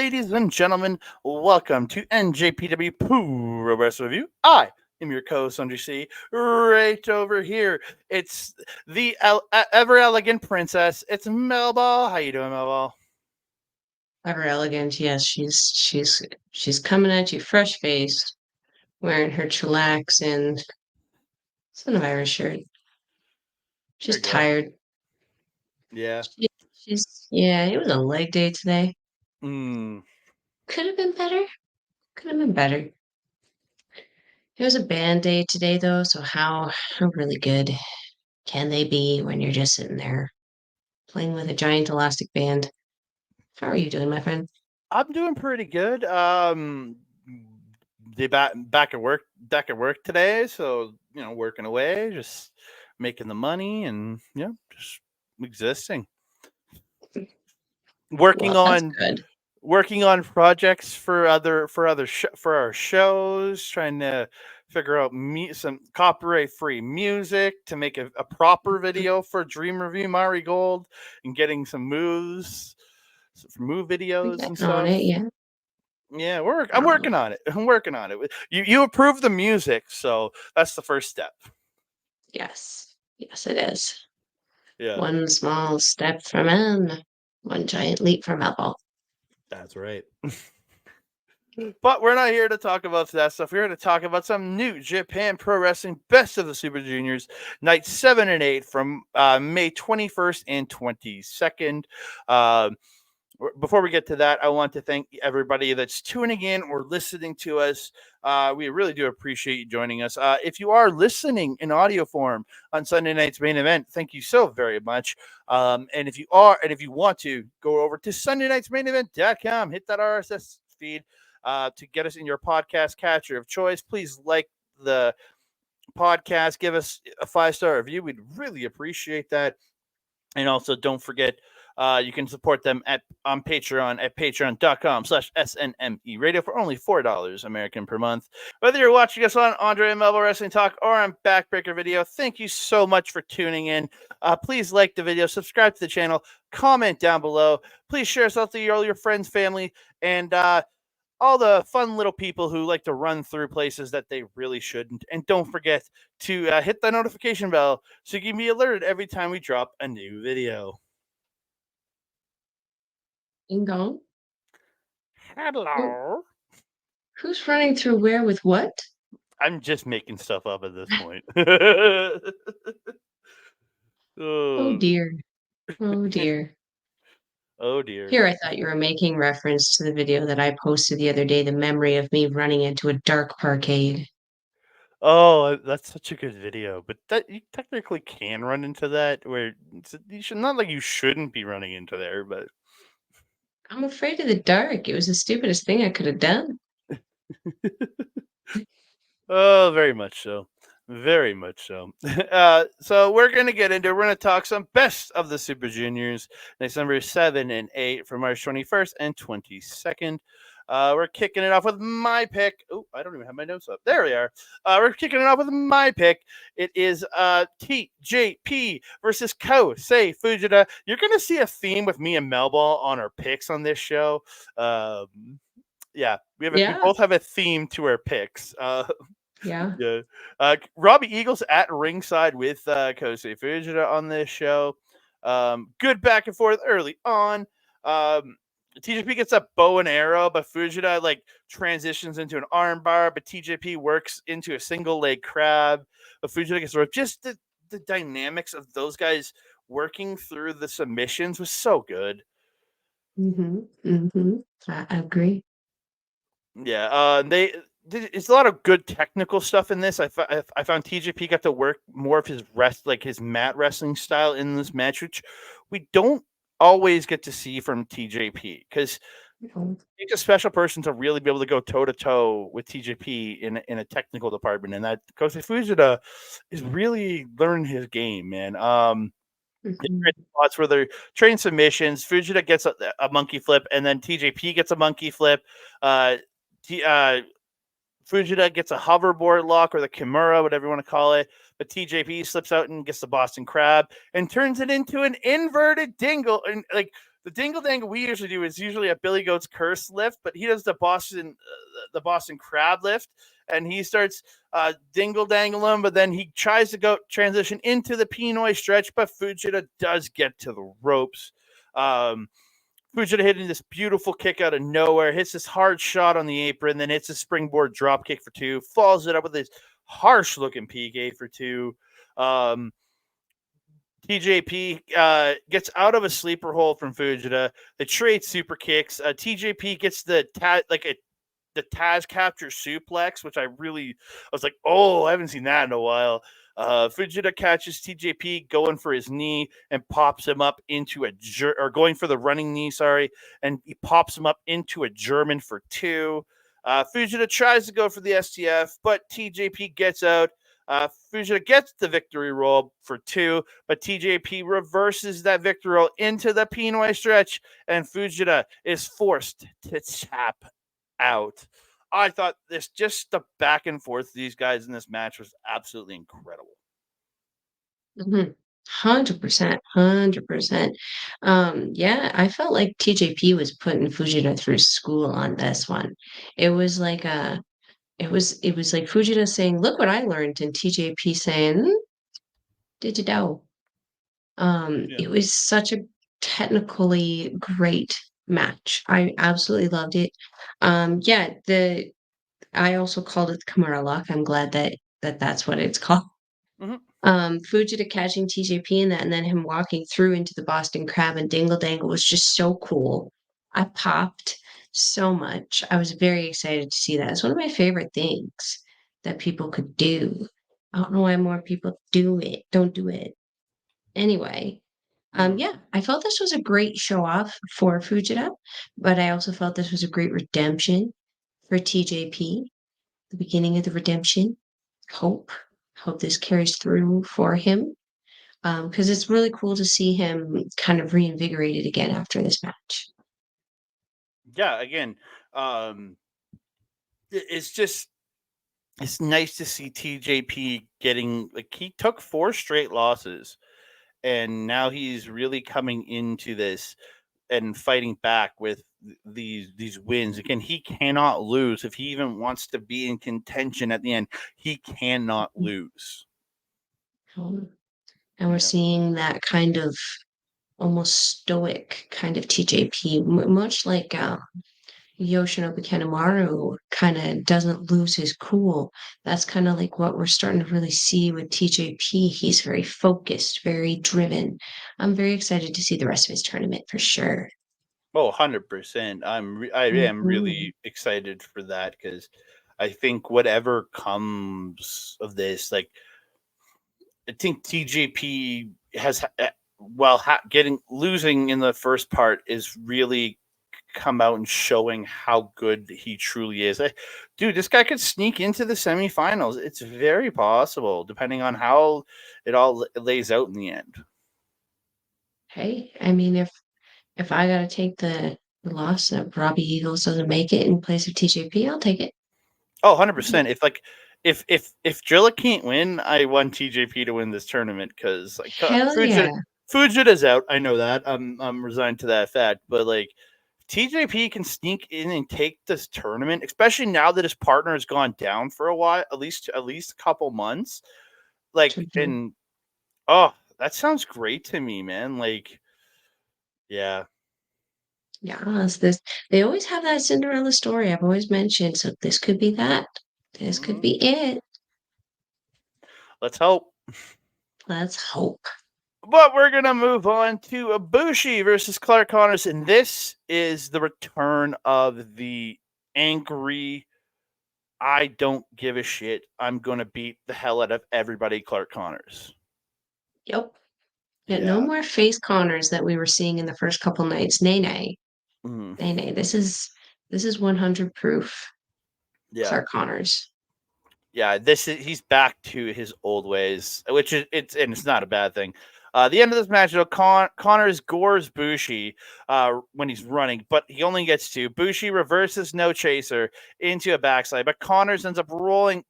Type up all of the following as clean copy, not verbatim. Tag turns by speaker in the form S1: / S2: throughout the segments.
S1: ladies and gentlemen, welcome to NJPW Puroresu Review. I am your co-host, NJC. Right over here, it's the ever elegant princess. It's Melball. How you doing, Melball?
S2: Ever elegant, yes, she's coming at you fresh faced, wearing her chillax and some virus shirt.
S1: There
S2: She's
S1: you go.
S2: tired.
S1: Yeah.
S2: Yeah, it was a leg day today.
S1: Mm.
S2: Could have been better. Could have been better. It was a band day today though, so how really good can they be when you're just sitting there playing with a giant elastic band? How are you doing, my friend?
S1: I'm doing pretty good. The back at work today, so working away, just making the money, and just existing. Working
S2: Well, that's
S1: on
S2: good.
S1: working on projects for our shows, trying to figure out some copyright free music to make a proper video for Dream Review Marigold, and getting some moves for move
S2: We're
S1: videos and
S2: getting on it,
S1: stuff.
S2: yeah.
S1: Yeah, I'm working on it. I'm working on it. You approve the music, so that's the first step.
S2: Yes. Yes, it is.
S1: Yeah,
S2: One small step for man, one giant leap for Melball.
S1: that's right. But we're not here to talk about that stuff. We're here to talk about some new Japan Pro Wrestling Best of the Super Juniors, nights 7 and 8 from May 21st and 22nd. Uh, before we get to that, I want to thank everybody that's tuning in or listening to us. We really do appreciate you joining us. If you are listening in audio form on Sunday night's main event, thank you so very much. And if you want to, go over to SundayNightsMainEvent.com, hit that RSS feed to get us in your podcast catcher of choice. Please like the podcast, give us a 5-star review. We'd really appreciate that. And also, don't forget, you can support them on Patreon at patreon.com/SNME radio for only $4 American per month. Whether you're watching us on Andre and Melville Wrestling Talk or on Backbreaker Video, thank you so much for tuning in. Please like the video, subscribe to the channel, comment down below. Please share us out to all your friends, family, and all the fun little people who like to run through places that they really shouldn't. And don't forget to hit the notification bell so you can be alerted every time we drop a new video.
S2: Ding dong. Who,
S1: Hello.
S2: who's running through where with what?
S1: I'm just making stuff up at this point.
S2: Oh
S1: oh,
S2: dear. Oh dear.
S1: oh dear.
S2: Here I thought you were making reference to the video that I posted the other day, the memory of me running into a dark parkade.
S1: Oh, that's such a good video, but that you technically can run into that where you should not like you shouldn't be running into there, but
S2: I'm afraid of the dark. It was the stupidest thing I could have done.
S1: oh, very much so. Very much so. So we're gonna get into. We're gonna talk some best of the Super Juniors, December 7 and 8 for March 21st and 22nd. We're kicking it off with my pick. Oh, I don't even have my notes up. There we are. We're kicking it off with my pick. It is TJP versus Kosei Fujita. You're gonna see a theme with me and Melball on our picks on this show. Yeah, we
S2: Yeah.
S1: both have a theme to our picks.
S2: Yeah.
S1: Yeah. Robbie Eagles at ringside with Kosei Fujita on this show. Good back and forth early on. TJP gets a bow and arrow, but Fujita like transitions into an armbar, but TJP works into a single leg crab. But Fujita gets roped. Just the dynamics of those guys working through the submissions was so good.
S2: I agree.
S1: Yeah, it's a lot of good technical stuff in this. I found TJP got to work more of his his mat wrestling style in this match, which we don't always get to see from TJP because he's a special person to really be able to go toe to toe with TJP in a technical department, and that Kosei Fujita is really learning his game, man. Spots where they're trading submissions. Fujita gets a monkey flip, and then TJP gets a monkey flip. Fujita gets a hoverboard lock or the Kimura, whatever you want to call it. But TJP slips out and gets the Boston Crab and turns it into an inverted dingle. And like The dingle dangle we usually do is usually a Billy Goat's Curse lift, but he does the Boston Crab lift, and he starts dingle dangling, but then he tries to go transition into the Pinoy stretch, but Fujita does get to the ropes. Fujita hitting this beautiful kick out of nowhere, hits this hard shot on the apron, then hits a springboard drop kick for 2, follows it up with this harsh looking PK for 2. TJP gets out of a sleeper hold from Fujita. They trade super kicks. TJP gets the Taz capture suplex, which I was like, oh, I haven't seen that in a while. Fujita catches TJP going for his knee and pops him up into going for the running knee, and he pops him up into a German for 2. Fujita tries to go for the STF, but TJP gets out. Fujita gets the victory roll for 2, but TJP reverses that victory roll into the Pinoy stretch, and Fujita is forced to tap out. I thought just the back and forth of these guys in this match was absolutely incredible.
S2: 100%, 100%. Yeah, I felt like TJP was putting Fujita through school on this one. It was like it was like Fujita saying, "Look what I learned," and TJP saying, "Did you know?" It was such a technically great match. I absolutely loved it. Yeah, I also called it the Kimura lock. I'm glad that's what it's called.
S1: Mm-hmm.
S2: Fujita catching TJP in that, and then him walking through into the Boston Crab and Dingle Dangle was just so cool. I popped so much. I was very excited to see that. It's one of my favorite things that people could do. I don't know why more people don't do it. Anyway, yeah, I felt this was a great show off for Fujita, but I also felt this was a great redemption for TJP, the beginning of the redemption. Hope, hope this carries through for him, because it's really cool to see him kind of reinvigorated again after this match.
S1: Yeah, again, it's nice to see TJP getting, like, he took 4 straight losses, and now he's really coming into this and fighting back with these wins. Again, he cannot lose if he even wants to be in contention at the end. He cannot lose.
S2: And we're seeing that kind of almost stoic kind of TJP, much like Yoshinobu Kanemaru kind of doesn't lose his cool. That's kind of like what we're starting to really see with TJP. He's very focused, very driven. I'm very excited to see the rest of his tournament for sure.
S1: Oh, 100%. I am really excited for that, because I think whatever comes of this, like, I think TJP has, losing in the first part is really come out and showing how good he truly is. Dude, this guy could sneak into the semifinals. It's very possible, depending on how it all lays out in the end.
S2: Hey, I mean, if I gotta take the loss that Robbie Eagles doesn't make it in place of TJP, I'll take it.
S1: Oh, 100%. If Drilla can't win, I want TJP to win this tournament, because, like,
S2: Hell yeah.
S1: Fujita's out. I know that. I'm resigned to that fact. But, like, TJP can sneak in and take this tournament, especially now that his partner has gone down for a while, at least a couple months. Like, and that sounds great to me, man. Like, yeah.
S2: Yes, they always have that Cinderella story I've always mentioned, so this could be that. This could be it.
S1: Let's hope.
S2: Let's hope.
S1: But we're going to move on to Ibushi versus Clark Connors, and this is the return of the angry, I don't give a shit, I'm going to beat the hell out of everybody, Clark Connors.
S2: Yep. Yeah, no more face Connors that we were seeing in the first couple nights. Nay. This is 100 proof.
S1: Yeah.
S2: Clark Connors.
S1: Yeah, he's back to his old ways, which it's not a bad thing. The end of this match, Connors gores Bushi when he's running, but he only gets 2. Bushi reverses no chaser into a backslide, but Connors ends up rolling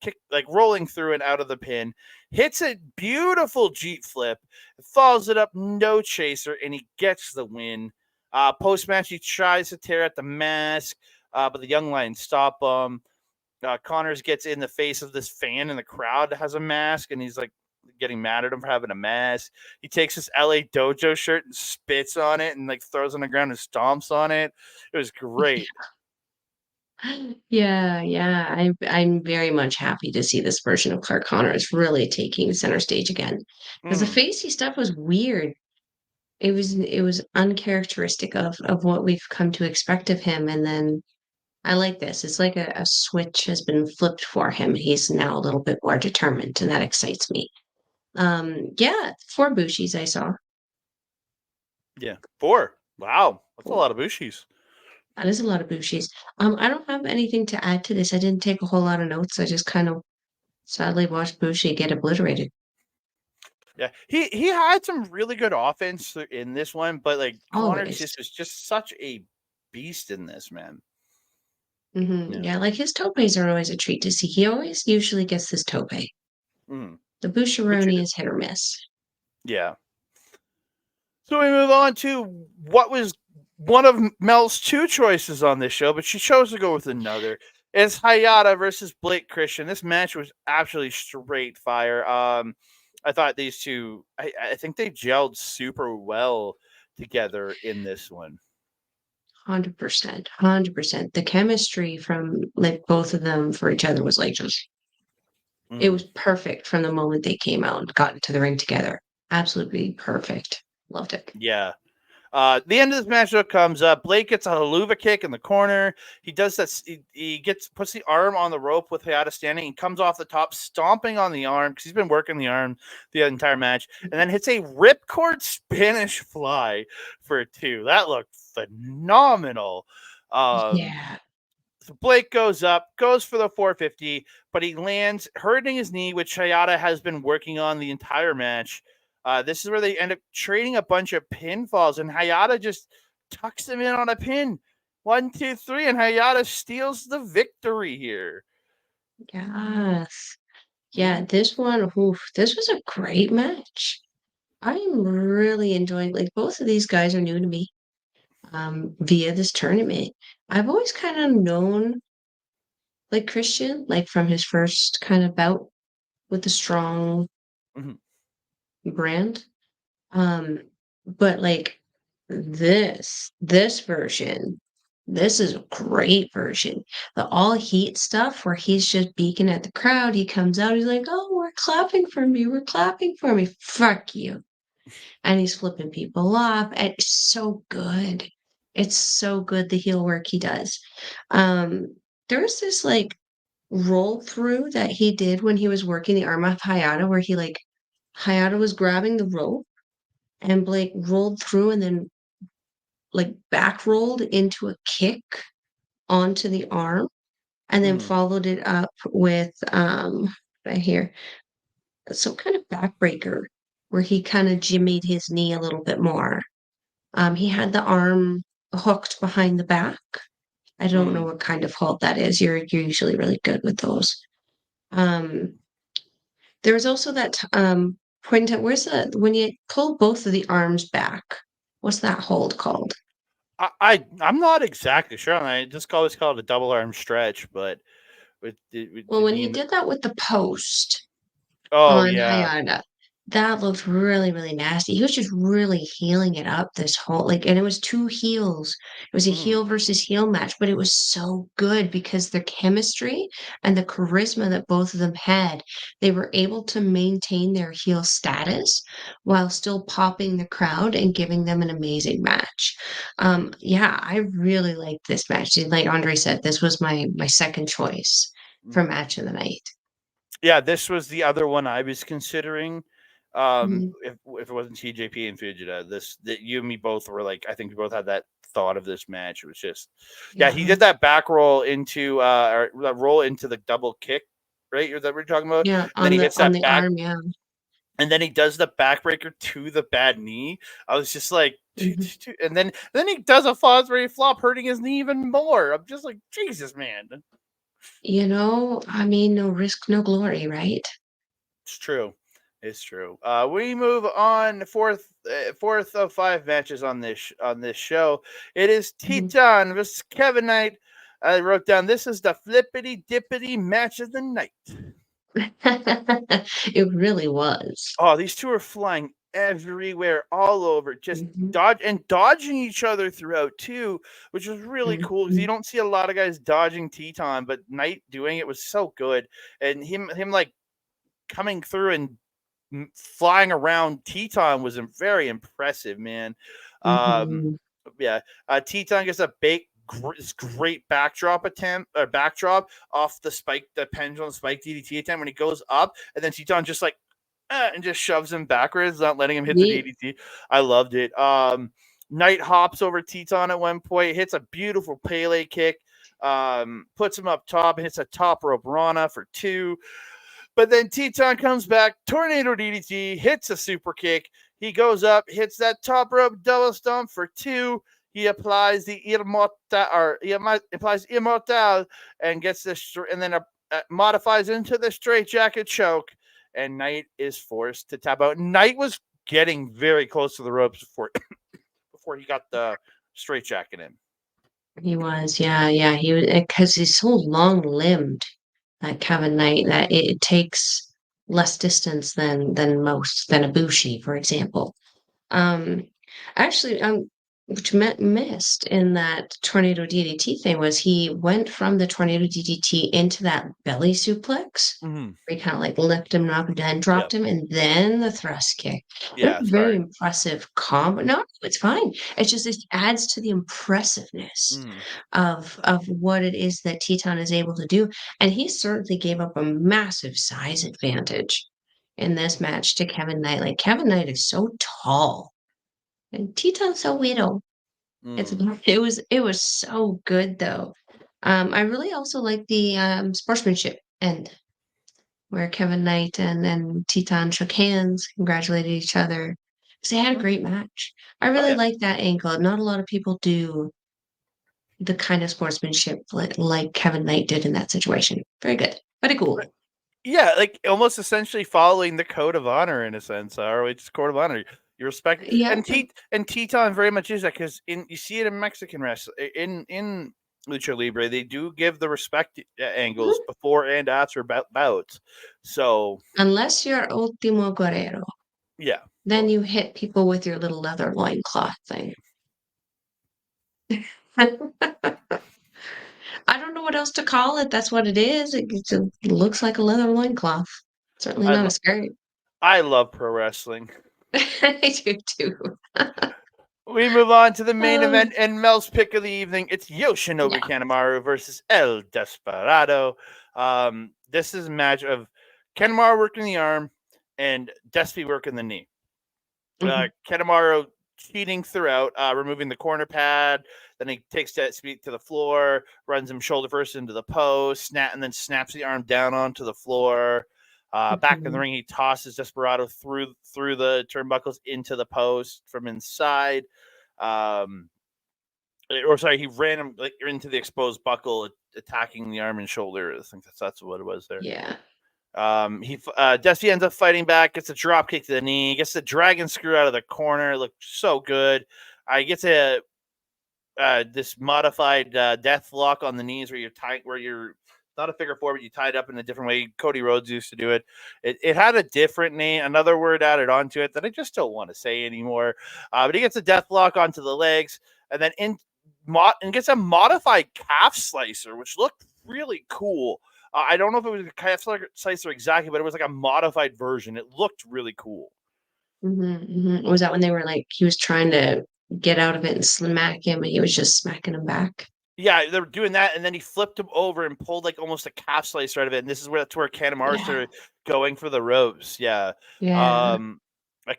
S1: through and out of the pin, hits a beautiful Jeep flip, follows it up no chaser, and he gets the win. Post match, he tries to tear at the mask, but the Young Lions stop him. Connors gets in the face of this fan in the crowd that has a mask, and he's like getting mad at him for having a mask. He takes his LA Dojo shirt and spits on it and like throws it on the ground and stomps on it. It was great.
S2: Yeah. I'm very much happy to see this version of Clark Connors really taking center stage again. Because the
S1: Mm,
S2: facey stuff was weird. It was uncharacteristic of what we've come to expect of him. And then I like this. It's like a switch has been flipped for him. He's now a little bit more determined, and that excites me. Yeah, 4 Bushis I saw.
S1: yeah, 4. Wow, that's a
S2: 4.
S1: lot of Bushis.
S2: That is a lot of Bushis. I don't have anything to add to this. I didn't take a whole lot of notes. I just kind of sadly watched Bushi get obliterated.
S1: Yeah, he had some really good offense in this one, but like Connors
S2: Always.
S1: just was just such a beast in this, man. Yeah.
S2: Yeah, like his topes are always a treat to see. He always usually gets this tope.
S1: Mm.
S2: The
S1: Which
S2: Busharoni is hit or miss.
S1: yeah. So we move on to what was one of Mel's 2 choices on this show, but she chose to go with another. It's Hayata versus Blake Christian. This match was absolutely straight fire. I thought these two, I think they gelled super well together in this one.
S2: 100%. 100%. The chemistry from like both of them for each other was like just it
S1: Mm.
S2: was perfect from the moment they came out and got into the ring together. Absolutely perfect. Loved it.
S1: Yeah. The end of this matchup comes up. Blake gets a haluva kick in the corner. He does that. He puts the arm on the rope with Hayata standing. He comes off the top, stomping on the arm because he's been working the arm the entire match, and then hits a ripcord Spanish fly for a 2. That looked phenomenal. Um,
S2: Yeah.
S1: so Blake goes up, goes for the 450, but he lands hurting his knee, which Hayata has been working on the entire match. This is where they end up trading a bunch of pinfalls, and Hayata just tucks him in on a pin. 1, 2, 3, and Hayata steals the victory here.
S2: Yes.
S1: Mm-hmm.
S2: Yeah, this one, oof, this was a great match. I'm really enjoying like both of these guys are new to me via this tournament. I've always kind of known like Christian, like from his first kind of bout with the strong
S1: Mm-hmm.
S2: brand. Um, but like this version, this is a great version. The all heat stuff where he's just beaking at the crowd. He comes out, he's like, "Oh, we're clapping for me, we're clapping for me." Fuck you. And he's flipping people off. And it's so good. It's so good the heel work he does. There was this like roll through that he did when he was working the arm off Hayata, where he like Hayata was grabbing the rope and Blake rolled through and then like back rolled into a kick onto the arm and then
S1: Mm-hmm.
S2: followed it up with right here some kind of backbreaker where he kind of jimmied his knee a little bit more. He had the arm hooked behind the back. I don't know
S1: Mm.
S2: what kind of hold that is. You're usually really good with those. Um, there was also that point at where's the when you pull both of the arms back. What's that hold called?
S1: I'm not exactly sure. I just always call it a double arm stretch, but
S2: Well,
S1: it
S2: when he
S1: mean
S2: did that with the post,
S1: oh
S2: on
S1: yeah.
S2: Hayata. That looked really, really nasty. He was just really healing it up this whole like, and it was 2 heels. It was a
S1: Mm.
S2: heel versus heel match, but it was so good because the chemistry and the charisma that both of them had, they were able to maintain their heel status while still popping the crowd and giving them an amazing match. Yeah, I really liked this match. And like Andre said, this was my second choice
S1: Mm.
S2: for match of the night.
S1: Yeah, this was the other one I was considering.
S2: Mhm.
S1: If it wasn't TJP and Fujita, this that you and me both were like, I think we both had that thought of this match. It was just, yeah, he
S2: Yeah.
S1: did that back roll into or that roll into the double kick, right? Is that what we're talking about?
S2: Yeah,
S1: And then he hits
S2: on
S1: that
S2: the
S1: back,
S2: arm, yeah.
S1: and then he does the backbreaker to the bad knee. I was just like,
S2: Mhm.
S1: and then he does a Fosbury flop, hurting his knee even more. I'm just like, Jesus, man,
S2: I mean, no risk, no glory, right?
S1: it's true. It's true. We move on. Fourth of 5 matches on this show. It is
S2: Mhm.
S1: Titan versus Kevin Knight. I wrote down this is the flippity dippity match of the night.
S2: It really was.
S1: Oh, these two are flying everywhere, all over, just
S2: Mhm,
S1: dodging each other throughout too, which was really cool because you
S2: mhm,
S1: don't see a lot of guys dodging Teton, but Knight doing it was so good, and him like coming through and flying around Teton was very impressive, man. Um,
S2: mhm,
S1: yeah, Teton gets a great backdrop attempt or backdrop off the pendulum spike DDT attempt when he goes up, and then Teton just like and just shoves him backwards, not letting him hit the
S2: yeah,
S1: DDT. I loved it. Knight hops over Teton at one point, hits a beautiful Pele kick, puts him up top, and hits a top rope Rana for 2. But then Teton comes back, tornado DDT, hits a super kick. He goes up, hits that top rope double stomp for 2. He applies the immortal and gets this, and then modifies into the straight jacket choke. And Knight is forced to tap out. Knight was getting very close to the ropes before he got the straight jacket in.
S2: he was. Yeah, yeah. He was because he's so long-limbed, that Kevin Knight, that it takes less distance than most than a Bushi, for example. Um, actually, which missed in that tornado DDT thing was he went from the tornado DDT into that belly suplex.
S1: Mm-hmm.
S2: Where he kind of like lifted him up and then
S1: Yep.
S2: dropped him, and then the thrust kick. It was
S1: Yeah.
S2: a very
S1: Sorry.
S2: impressive combo. No, it's fine. It's just it adds to the impressiveness
S1: Mm.
S2: of what it is that Teton is able to do, and he certainly gave up a massive size advantage in this match to Kevin Knight. Like Kevin Knight is so tall and Teton's so little. It's
S1: Mm.
S2: it was so good though. I really also like the sportsmanship end where Kevin Knight and Teton shook hands, congratulated each other. 'Cause they had a great match. I
S1: Oh
S2: really
S1: yeah.
S2: like that angle. Not a lot of people do the kind of sportsmanship like Kevin Knight did in that situation. Very good. Very cool.
S1: Yeah, like almost essentially following the code of honor in a sense, or it's code of honor. You respect
S2: Yeah.
S1: and Teton very much is that because in you see it in Mexican wrestling in lucha libre they do give the respect angles
S2: Mhm.
S1: before and after bouts. So
S2: Unless you're Ultimo Guerrero,
S1: yeah,
S2: then
S1: well
S2: you hit people with your little leather loincloth thing. I don't know what else to call it. That's what it is. It looks like a leather loincloth. Certainly
S1: I
S2: not a
S1: lo-
S2: skirt.
S1: I love pro wrestling.
S2: I do too.
S1: We move on to the main
S2: Oh,
S1: event and Mel's pick of the evening. It's Yoshinobu
S2: yeah.
S1: Kanemaru versus El Desperado. This is a match of Kanemaru working the arm and Despy working the knee.
S2: Mhm,
S1: Kanemaru cheating throughout, removing the corner pad. Then he takes Despy to the floor, runs him shoulder first into the post, and then snaps the arm down onto the floor. Back in the
S2: mhm.
S1: ring, he tosses Desperado through the turnbuckles into the post from inside. Um, or sorry, he ran him like into the exposed buckle, attacking the arm and shoulder. I think that's what it was there.
S2: Yeah.
S1: Desi ends up fighting back, gets a drop kick to the knee, gets the dragon screw out of the corner. It looked so good. I gets a this modified death lock on the knees where you're not a figure four, but you tie it up in a different way. Cody Rhodes used to do it. It had a different name, another word added onto it that I just don't want to say anymore. But he gets a death lock onto the legs, and then and gets a modified calf slicer, which looked really cool. I don't know if it was a calf slicer exactly, but it was like a modified version. It looked really cool.
S2: Mhm, mhm. Was that when they were like he was trying to get out of it and smack him, and he was just smacking him back?
S1: Yeah, they were doing that, and then he flipped him over and pulled like almost a calf slicer out of it. And this is where Kanemaru
S2: Yeah.
S1: started going for the ropes. Yeah.
S2: Yeah.
S1: Um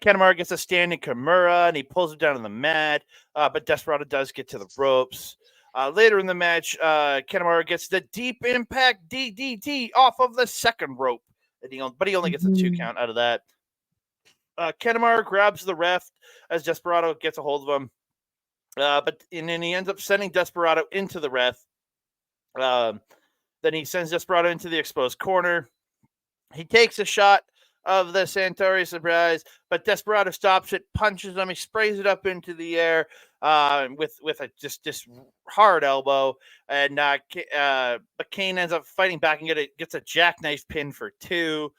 S1: Kanemaru gets a standing Kimura and he pulls him down on the mat. But Desperado does get to the ropes. Later in the match, Kanemaru gets the deep impact DDT off of the second rope. But he only gets a 2
S2: Mhm,
S1: count out of that. Kanemaru grabs the ref as Desperado gets a hold of him. And then he ends up sending Desperado into the ref. Um, then he sends Desperado into the exposed corner. He takes a shot of the Santori surprise, but Desperado stops it, punches him, he sprays it up into the air with a just hard elbow, and but Kane ends up fighting back and gets a jackknife pin for 2.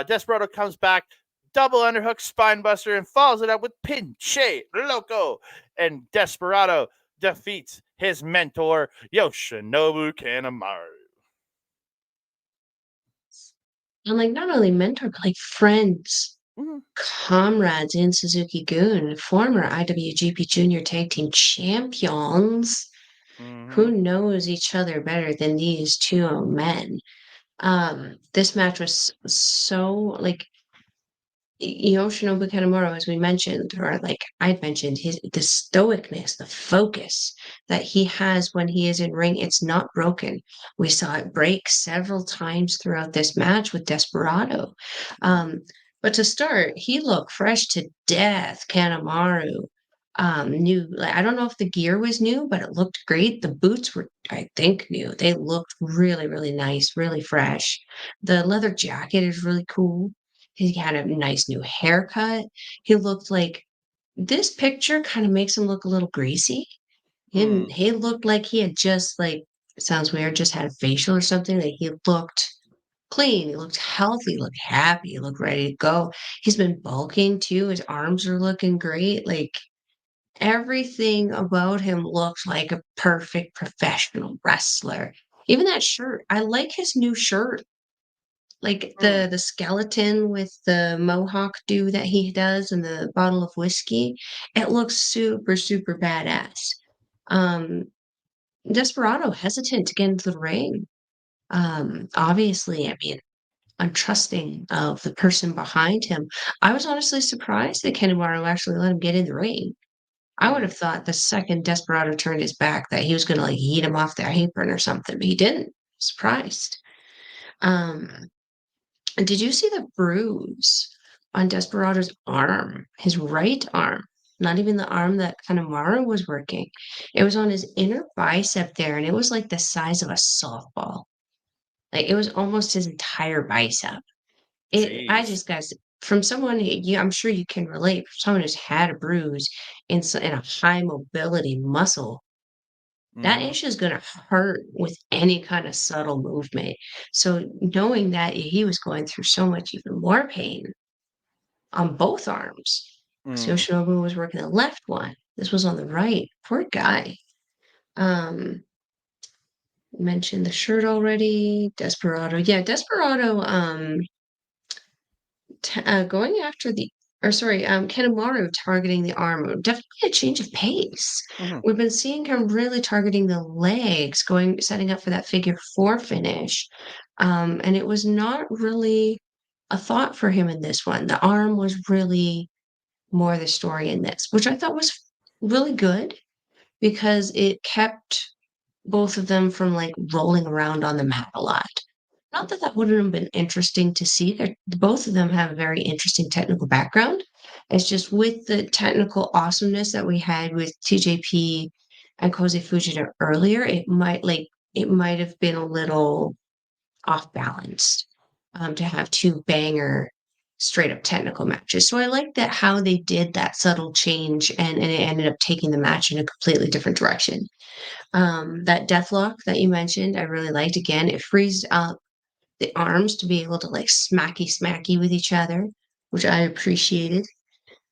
S1: Desperado comes back, double underhook spinebuster, and follows it up with Pinche Loco, and Desperado defeats his mentor Yoshinobu Kanemaru.
S2: And like not only mentor, but like friends,
S1: Mm-hmm.
S2: comrades in Suzuki-gun, former IWGP Junior Tag Team champions.
S1: Mm-hmm.
S2: Who knows each other better than these two men? This match was so like Yoshinobu Kanemaru, as we mentioned, or like I'd mentioned, the stoicness, the focus that he has when he is in ring, it's not broken. We saw it break several times throughout this match with Desperado. Um, but to start, he looked fresh to death. Kanemaru, new. Like I don't know if the gear was new, but it looked great. The boots were, I think, new. They looked really, really nice, really fresh. The leather jacket is really cool. He had a nice new haircut. He looked like this picture kind of makes him look a little greasy. He looked like he had just like it sounds weird, just had a facial or something. Like he looked clean, he looked healthy, he looked happy, he looked ready to go. He's been bulking too. His arms are looking great. Like everything about him looks like a perfect professional wrestler. Even that shirt. I like his new shirt. Like the skeleton with the mohawk do that he does and the bottle of whiskey, it looks super, super badass. Um, Desperado hesitant to get into the ring. Obviously, I mean, untrusting of the person behind him. I was honestly surprised that Kanemaru actually let him get in the ring. I would have thought the second Desperado turned his back that he was gonna like eat him off the apron or something, but he didn't. Surprised. Um, And did you see the bruise on Desperado's arm, his right arm? Not even the arm that Kanemaru was working. It was on his inner bicep there, and it was like the size of a softball. Like it was almost his entire bicep. I
S1: Jeez.
S2: just guys, from someone I'm sure you can relate. From someone who's had a bruise in a high mobility muscle, that
S1: Mm-hmm.
S2: issue is going to hurt with any kind of subtle movement. So knowing that he was going through so much even more pain on both arms, because
S1: Mm.
S2: Yoshinobu was working the left one. This was on the right. Poor guy. Um, mentioned the shirt already. Desperado. Yeah, Desperado. Going after Kanemaru targeting the arm, definitely a change of pace.
S1: Mm-hmm.
S2: We've been seeing him really targeting the legs, setting up for that figure 4 finish. And it was not really a thought for him in this one. The arm was really more the story in this, which I thought was really good because it kept both of them from like rolling around on the mat a lot. Not that that wouldn't have been interesting to see. Both of them have a very interesting technical background. It's just with the technical awesomeness that we had with TJP and Kosei Fujita earlier, it might have been a little off balanced to have two banger straight up technical matches. So I like that how they did that subtle change and it ended up taking the match in a completely different direction. That deathlock that you mentioned, I really liked. Again, it frees up the arms to be able to like smacky with each other, which I appreciated.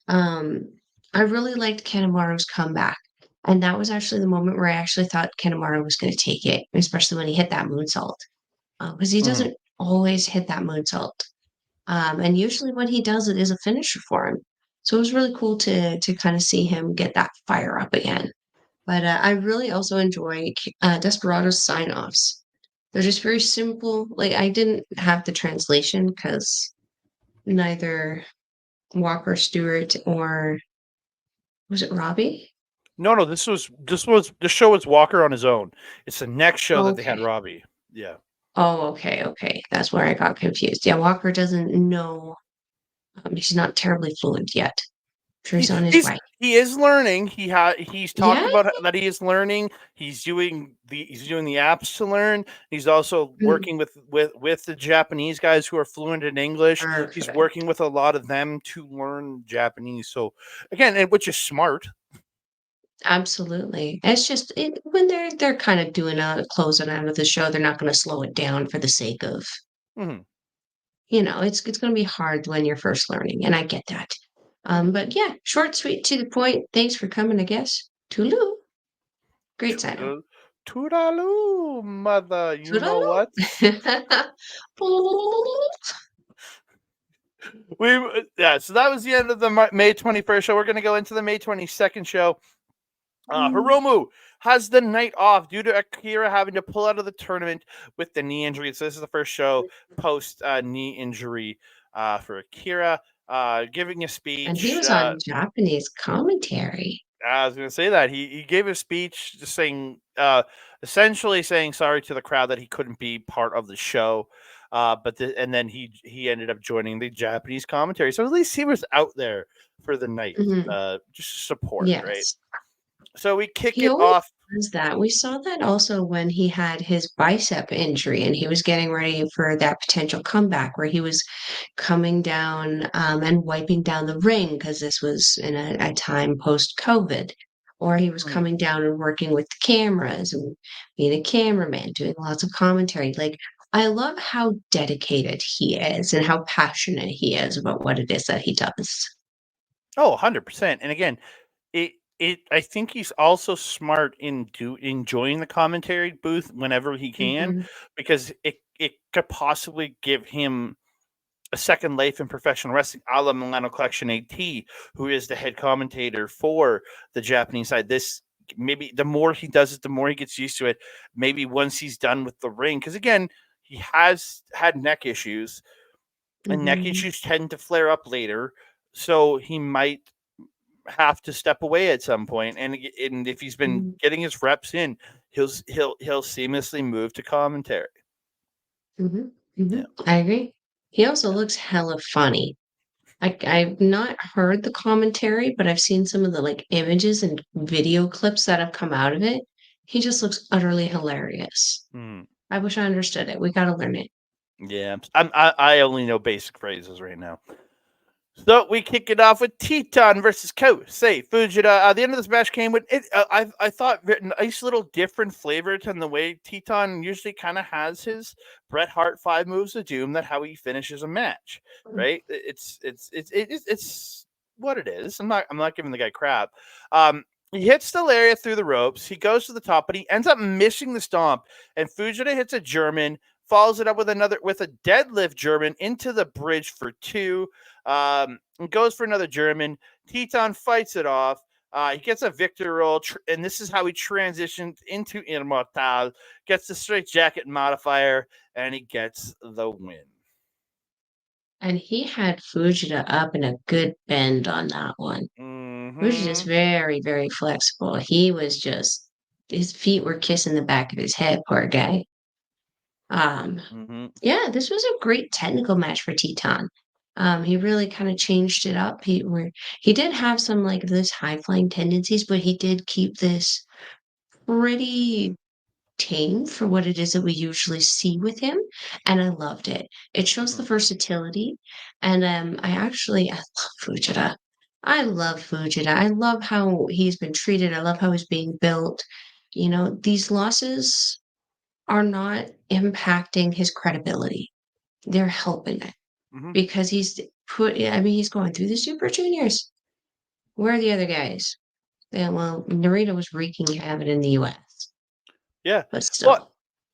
S2: Um, I really liked Kanemaru's comeback. And that was actually the moment where I actually thought Kanemaru was going to take it, especially when he hit that moonsault. Because he
S1: Mm-hmm.
S2: doesn't always hit that moonsault. And usually when he does it is a finisher for him. So it was really cool to kind of see him get that fire up again. But I really also enjoy Desperado's sign offs. They're just very simple. Like I didn't have the translation because neither Walker Stewart or was it Robbie?
S1: No, this show was Walker on his own. It's the next show that they had
S2: Okay.
S1: Robbie. Yeah.
S2: Oh, okay. That's where I got confused. Yeah, Walker doesn't know. She's not terribly fluent yet. Sure he's on his way.
S1: He is learning. He's talked
S2: Yeah.
S1: about that he is learning. He's doing the apps to learn. He's also
S2: Mm,
S1: working with the Japanese guys who are fluent in English. He's
S2: perfect.
S1: working with a lot of them to learn Japanese. So again, which is smart.
S2: Absolutely. It's just when they're kind of doing a closing out of the show, they're not going to slow it down for the sake of,
S1: Mhm.
S2: it's going to be hard when you're first learning, and I get that. But yeah, short, sweet, to the point. Thanks for coming, I guess. Toodaloo. Great sign off.
S1: Toodaloo, toodaloo, mother. You know
S2: Toodaloo.
S1: what? Yeah. So that was the end of the May 21st show. We're gonna go into the May 22nd show. Hiromu has the night off due to Akira having to pull out of the tournament with the knee injury. So this is the first show post knee injury for Akira. Giving a
S2: And he
S1: speech.
S2: was on Japanese commentary.
S1: I was going to say that he gave a speech just saying, essentially saying sorry to the crowd that he couldn't be part of the show. And then he ended up joining the Japanese commentary. So at least he was out there for the night,
S2: Mhm.
S1: just support, right?
S2: Yes.
S1: So we kick
S2: He
S1: it
S2: always
S1: off.
S2: does that. We saw that also when he had his bicep injury and he was getting ready for that potential comeback where he was coming down and wiping down the ring because this was in a time post-COVID. Or he was
S1: Mhm.
S2: coming down and working with the cameras and being a cameraman, doing lots of commentary. Like, I love how dedicated he is and how passionate he is about what it is that he does.
S1: Oh, 100%. And again, I think he's also smart in enjoying the commentary booth whenever he can,
S2: Mhm,
S1: because it could possibly give him a second life in professional wrestling, a la Milano Collection AT, who is the head commentator for the Japanese side. This maybe the more he does it, the more he gets used to it. Maybe once he's done with the ring, because again, he has had neck issues, and neck
S2: mhm,
S1: issues tend to flare up later. So he might have to step away at some point, and if he's been
S2: mhm.
S1: getting his reps in, he'll seamlessly move to commentary.
S2: Mhm,
S1: Yeah.
S2: mhm, I agree. He also looks hella funny. I've not heard the commentary, but I've seen some of the, like, images and video clips that have come out of it. He just looks utterly hilarious.
S1: Mm.
S2: I wish I understood it. We gotta learn it.
S1: Yeah, I only know basic phrases right now. So we kick it off with Teton versus Kosei Fujita. The end of this match came with it. I thought nice little different flavor to the way Teton usually kind of has his Bret Hart 5 moves of doom. That how he finishes a match,
S2: Mm,
S1: right? It's what it is. I'm not giving the guy crap. He hits the lariat through the ropes. He goes to the top, but he ends up missing the stomp. And Fujita hits a German, follows it up with a deadlift German into the bridge for two. And goes for another German. Teton fights it off. He gets a victory roll, and this is how he transitions into Immortal. Gets the straight jacket modifier, and he gets the win.
S2: and he had Fujita up in a good bend on that one. Fujita's
S1: Mm-hmm.
S2: very, very flexible. He was just his feet were kissing the back of his head, poor guy. Um,
S1: Mm-hmm.
S2: yeah, this was a great technical match for Teton. He really kind of changed it up. He did have some like this high flying tendencies, but he did keep this pretty tame for what it is that we usually see with him, and I loved it. It shows the
S1: Mm-hmm.
S2: versatility, and I love Fujita. I love Fujita. I love how he's been treated. I love how he's being built. These losses are not impacting his credibility. They're helping it
S1: Mm-hmm.
S2: because he's going through the Super Juniors. Where are the other guys? Yeah, well, Narita was wreaking havoc in the US,
S1: Yeah.
S2: but
S1: Well,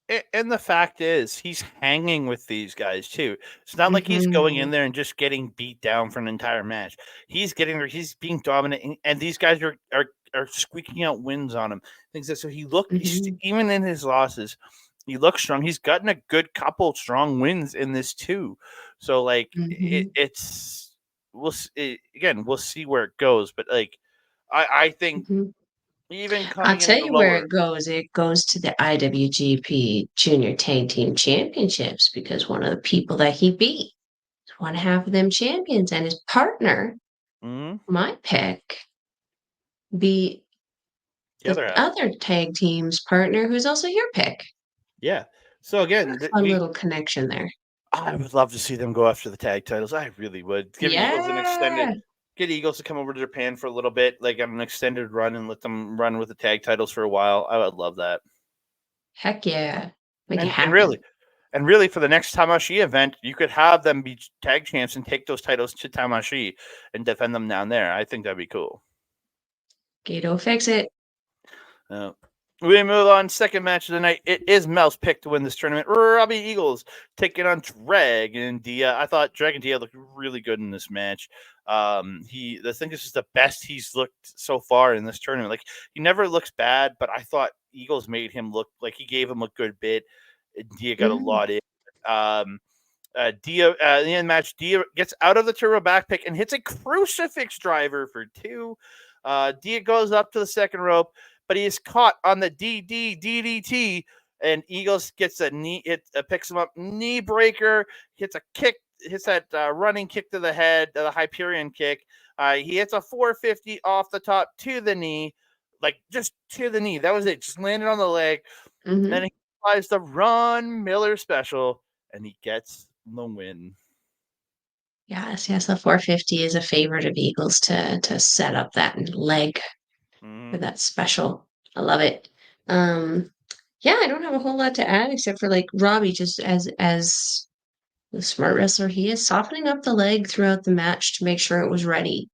S2: still.
S1: and the fact is, he's hanging with these guys too. It's not like he's going in
S2: Mhm,
S1: there and just getting beat down for an entire match. He's being dominant, and these guys are squeaking out wins on him. Things that so
S2: mhm,
S1: even in his losses, he looks strong. He's gotten a good couple strong wins in this too. So like
S2: mhm,
S1: again, we'll see where it goes. But like I think
S2: mhm.
S1: even
S2: I'll
S1: coming in
S2: tell
S1: at a
S2: you where
S1: lower.
S2: it goes. It goes to the IWGP Junior Tag Team Championships because one of the people that he beat is one half of them champions, and his partner
S1: Mhm.
S2: My pick be
S1: The
S2: the
S1: other half.
S2: other tag team's partner, who's also your pick.
S1: Yeah. So again,
S2: Fun little connection there.
S1: I would love to see them go after the tag titles. I really would. Give Eagles an extended.
S2: Yeah.
S1: Get Eagles to come over to Japan for a little bit, like on an extended run, and let them run with the tag titles for a while. I would love that.
S2: Heck yeah. Make it
S1: And
S2: happen.
S1: really for the next Tamashi event, you could have them be tag champs and take those titles to Tamashi and defend them down there. I think that'd be cool.
S2: Gato, fix it.
S1: We move on. Second match of the night. It is Mel's pick to win this tournament. Robbie Eagles taking on Dragon Dia. I thought Dragon Dia looked really good in this match. I think this is the best he's looked so far in this tournament. Like he never looks bad, but I thought Eagles made him look like he gave him a good bit. Dia got a lot in. Dia in the end match, Dia gets out of the turbo back pick and hits a crucifix driver for 2. Dia goes up to the second rope, but he is caught on the DDT, and Eagles gets a knee. It picks him up, knee breaker, hits a kick, hits that running kick to the head, the Hyperion kick. He hits a 450 off the top to the knee, like just to the knee. That was it. Just landed on the leg, and he applies the Ron Miller special, and he gets the win.
S2: Yes, the 450 is a favorite of Eagles to set up that leg for that special. I love it. Yeah, I don't have a whole lot to add except for like Robbie, just as the smart wrestler he is, softening up the leg throughout the match to make sure it was ready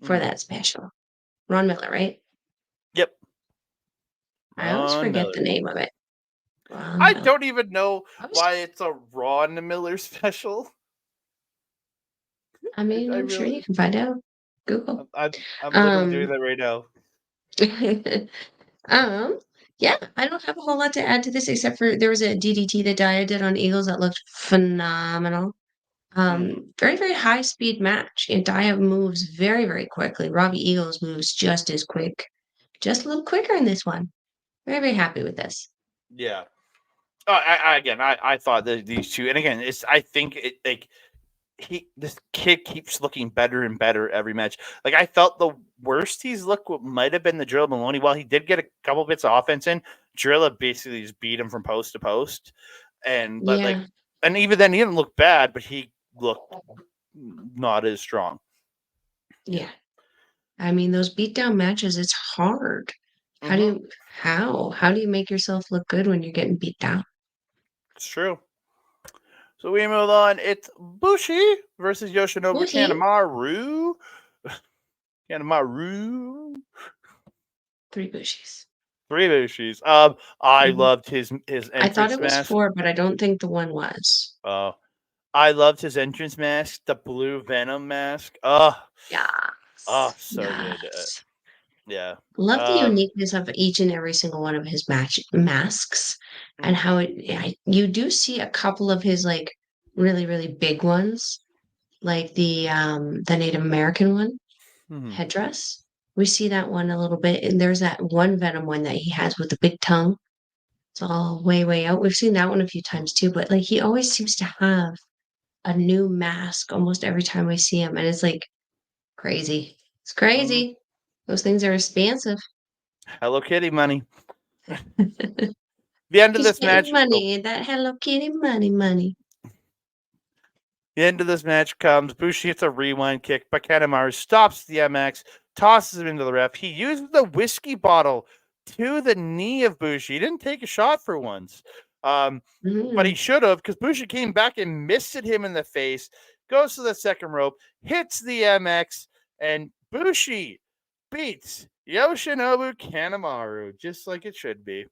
S2: for that special. Ron Miller, right?
S1: Yep.
S2: I always
S1: Ron
S2: forget
S1: Miller.
S2: the name of it.
S1: I don't even know why it's a Ron Miller special.
S2: I mean, I'm sure you can find out. Google.
S1: I'm literally doing that right now.
S2: Yeah, I don't have a whole lot to add to this except for there was a DDT that Dia did on Eagles that looked phenomenal. Very, very high speed match. And Dia moves very, very quickly. Robbie Eagles moves just as quick, just a little quicker in this one. Very, very happy with this.
S1: Yeah. Oh, I thought that these two, and again, I think it like this kid keeps looking better and better every match. Like I felt the worst he's looked might have been the Drilla Maloney. While he did get a couple bits of offense in, Drilla basically just beat him from post to post. And even then he didn't look bad, but he looked not as strong.
S2: Yeah. I mean, those beatdown matches, it's hard. How do you make yourself look good when you're getting beat down?
S1: It's true. So we move on. It's Bushi versus Yoshinobu Kanemaru. Kanemaru.
S2: 3 Bushis.
S1: 3 Bushis. I loved his entrance
S2: I thought it was
S1: mask.
S2: 4, but I don't think the one was.
S1: I loved his entrance mask, the blue Venom mask.
S2: Yes.
S1: So good. Yeah.
S2: Love the uniqueness of each and every single one of his masks and how you do see a couple of his like really, really big ones, like the Native American one headdress. We see that one a little bit, and there's that one Venom one that he has with the big tongue. It's all way, way out. We've seen that one a few times too, but like he always seems to have a new mask almost every time we see him, and it's like crazy. It's crazy. Those things are expensive.
S1: Hello Kitty money. The end of
S2: He's
S1: this match.
S2: Money, that Hello Kitty money.
S1: The end of this match comes. Bushi hits a rewind kick, but Kanemaru stops the MX, tosses him into the ref. He uses the whiskey bottle to the knee of Bushi. He didn't take a shot for once. But he should have, because Bushi came back and missed him in the face, goes to the second rope, hits the MX, and Bushi beats Yoshinobu Kanemaru, just like it should be.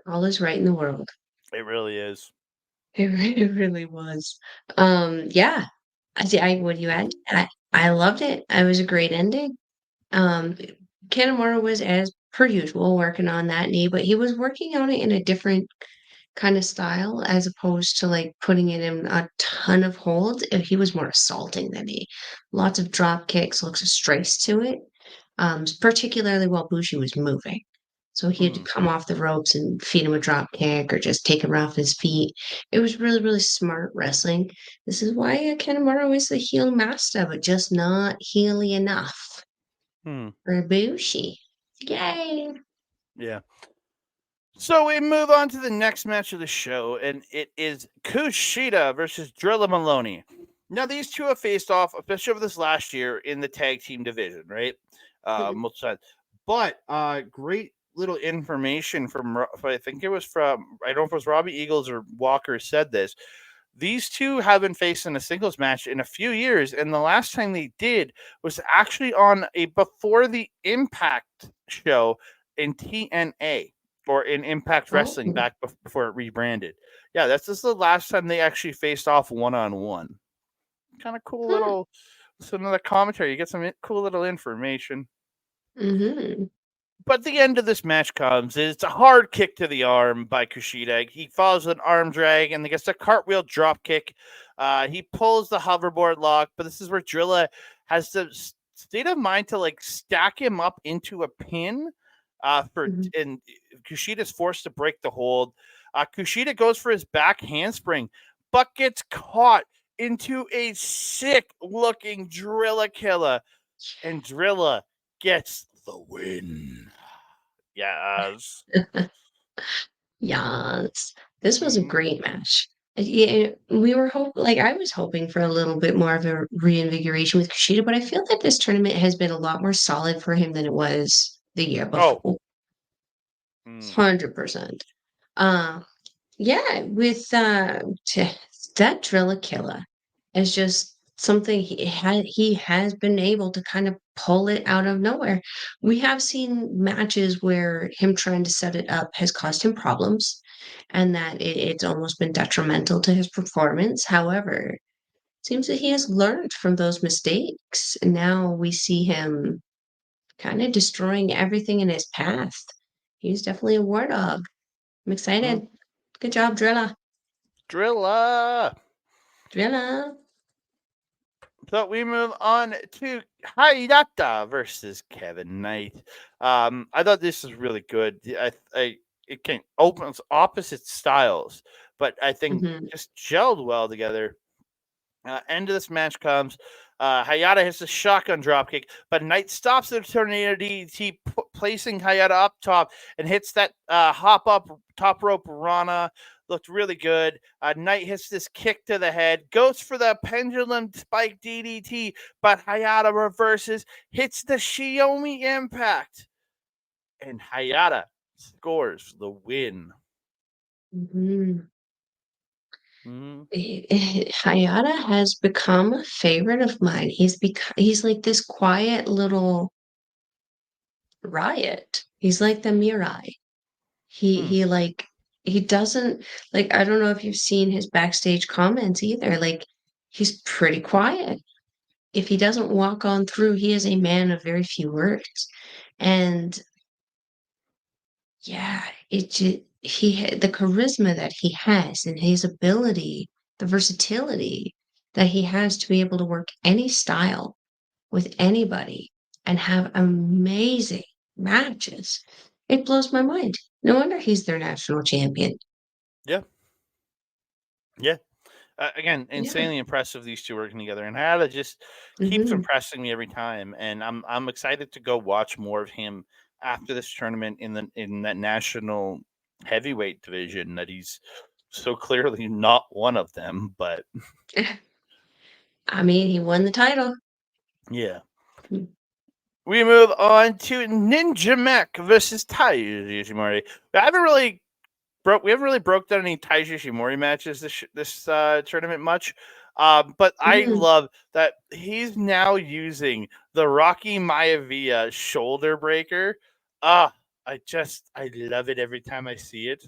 S2: All is right in the world.
S1: It really is.
S2: It really was. Yeah. What do you add? I loved it. It was a great ending. Kanemaru was as per usual working on that knee, but he was working on it in a different kind of style as opposed to like putting it in a ton of holds. He was more assaulting the knee. Lots of drop kicks, looks of strikes to it. Particularly while Bushi was moving. So he had to
S1: Hmm.
S2: come off the ropes and feed him a drop kick or just take him off his feet. It was really, really smart wrestling. This is why Kanemaru is the heel master, but just not heely enough
S1: Hmm.
S2: for Ibushi. Yay!
S1: Yeah. So we move on to the next match of the show, and it is Kushida versus Drilla Maloney. Now, these two have faced off, especially over this last year, in the tag team division, right?
S2: Mhm.
S1: Multiple times. But great little information from, I think it was from, I don't know if it was Robbie Eagles or Walker said this. These two haven't faced in a singles match in a few years, and the last time they did was actually on a Before the Impact show in TNA or in Impact Wrestling
S2: Oh,
S1: back before it rebranded. Yeah, that's just the last time they actually faced off one on one. Kind of cool
S2: huh.
S1: little some of the commentary. You get some cool little information.
S2: Mm-hmm.
S1: But the end of this match comes. It's a hard kick to the arm by Kushida. He follows an arm drag and he gets a cartwheel drop kick. He pulls the hoverboard lock, but this is where Drilla has the state of mind to like stack him up into a pin.
S2: Mm-hmm.
S1: And Kushida's forced to break the hold. Kushida goes for his back handspring, but gets caught into a sick looking Drilla killer, and Drilla gets the win. Yes.
S2: Yes. This was a
S1: Mhm.
S2: great match. Yeah, we were like I was hoping for a little bit more of a reinvigoration with Kushida, but I feel that this tournament has been a lot more solid for him than it was the year
S1: Oh.
S2: before.
S1: Mm.
S2: 100%. Um, yeah, with that Drilla Killer is just something he has been able to kind of pull it out of nowhere. We have seen matches where him trying to set it up has caused him problems and that it's almost been detrimental to his performance. However, it seems that he has learned from those mistakes. And now we see him kind of destroying everything in his path. He's definitely a war dog. I'm
S1: Mm.
S2: excited. Good job, Drilla.
S1: Drilla.
S2: Drilla.
S1: So we move on to Hayata versus Kevin Knight. I thought this was really good. It can opens opposite styles, but I think
S2: Mhm.
S1: just gelled well together. End of this match comes. Hayata hits a shotgun dropkick, but Knight stops the tornado DDT, placing Hayata up top and hits that hop up top rope Rana. Looked really good. Knight hits this kick to the head, goes for the pendulum spike DDT, but Hayata reverses, hits the Shiomi impact, and Hayata scores the win.
S2: Mhm.
S1: Mm-hmm.
S2: Hayata has become a favorite of mine. He's like this quiet little riot. He's like the Mirai. He
S1: Hmm.
S2: he like he doesn't like I don't know if you've seen his backstage comments either. Like he's pretty quiet. If he doesn't walk on through, he is a man of very few words. And yeah, the charisma that he has and his ability, the versatility that he has to be able to work any style with anybody and have amazing matches. It blows my mind. No wonder he's their national champion.
S1: Yeah. Yeah. Again,
S2: Yeah.
S1: insanely impressive these two working together, and Hada just keeps
S2: Hmm.
S1: impressing me every time. And I'm excited to go watch more of him after this tournament in that national heavyweight division that he's so clearly not one of them. But
S2: I mean, he won the title.
S1: yeah, we move on to Ninja Mech versus Taiji Ishimori. We haven't really broke down any Taiji Ishimori matches this tournament much. But I
S2: Mhm.
S1: love that he's now using the Rocky Maivia shoulder breaker. I love it every time I see it.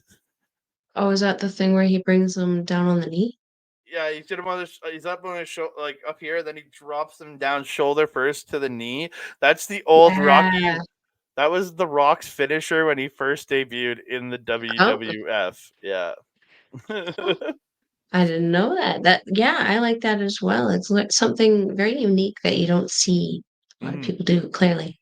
S2: Oh, is that the thing where he brings them down on the knee?
S1: Yeah, he's up on his shoulder, like up here, then he drops them down shoulder first to the knee. That's the old Rocky.
S2: Yeah.
S1: That was the Rock's finisher when he first debuted in the
S2: Oh,
S1: WWF. Yeah.
S2: oh, I didn't know that. Yeah, I like that as well. It's like something very unique that you don't see a lot of
S1: Mhm.
S2: people do, clearly.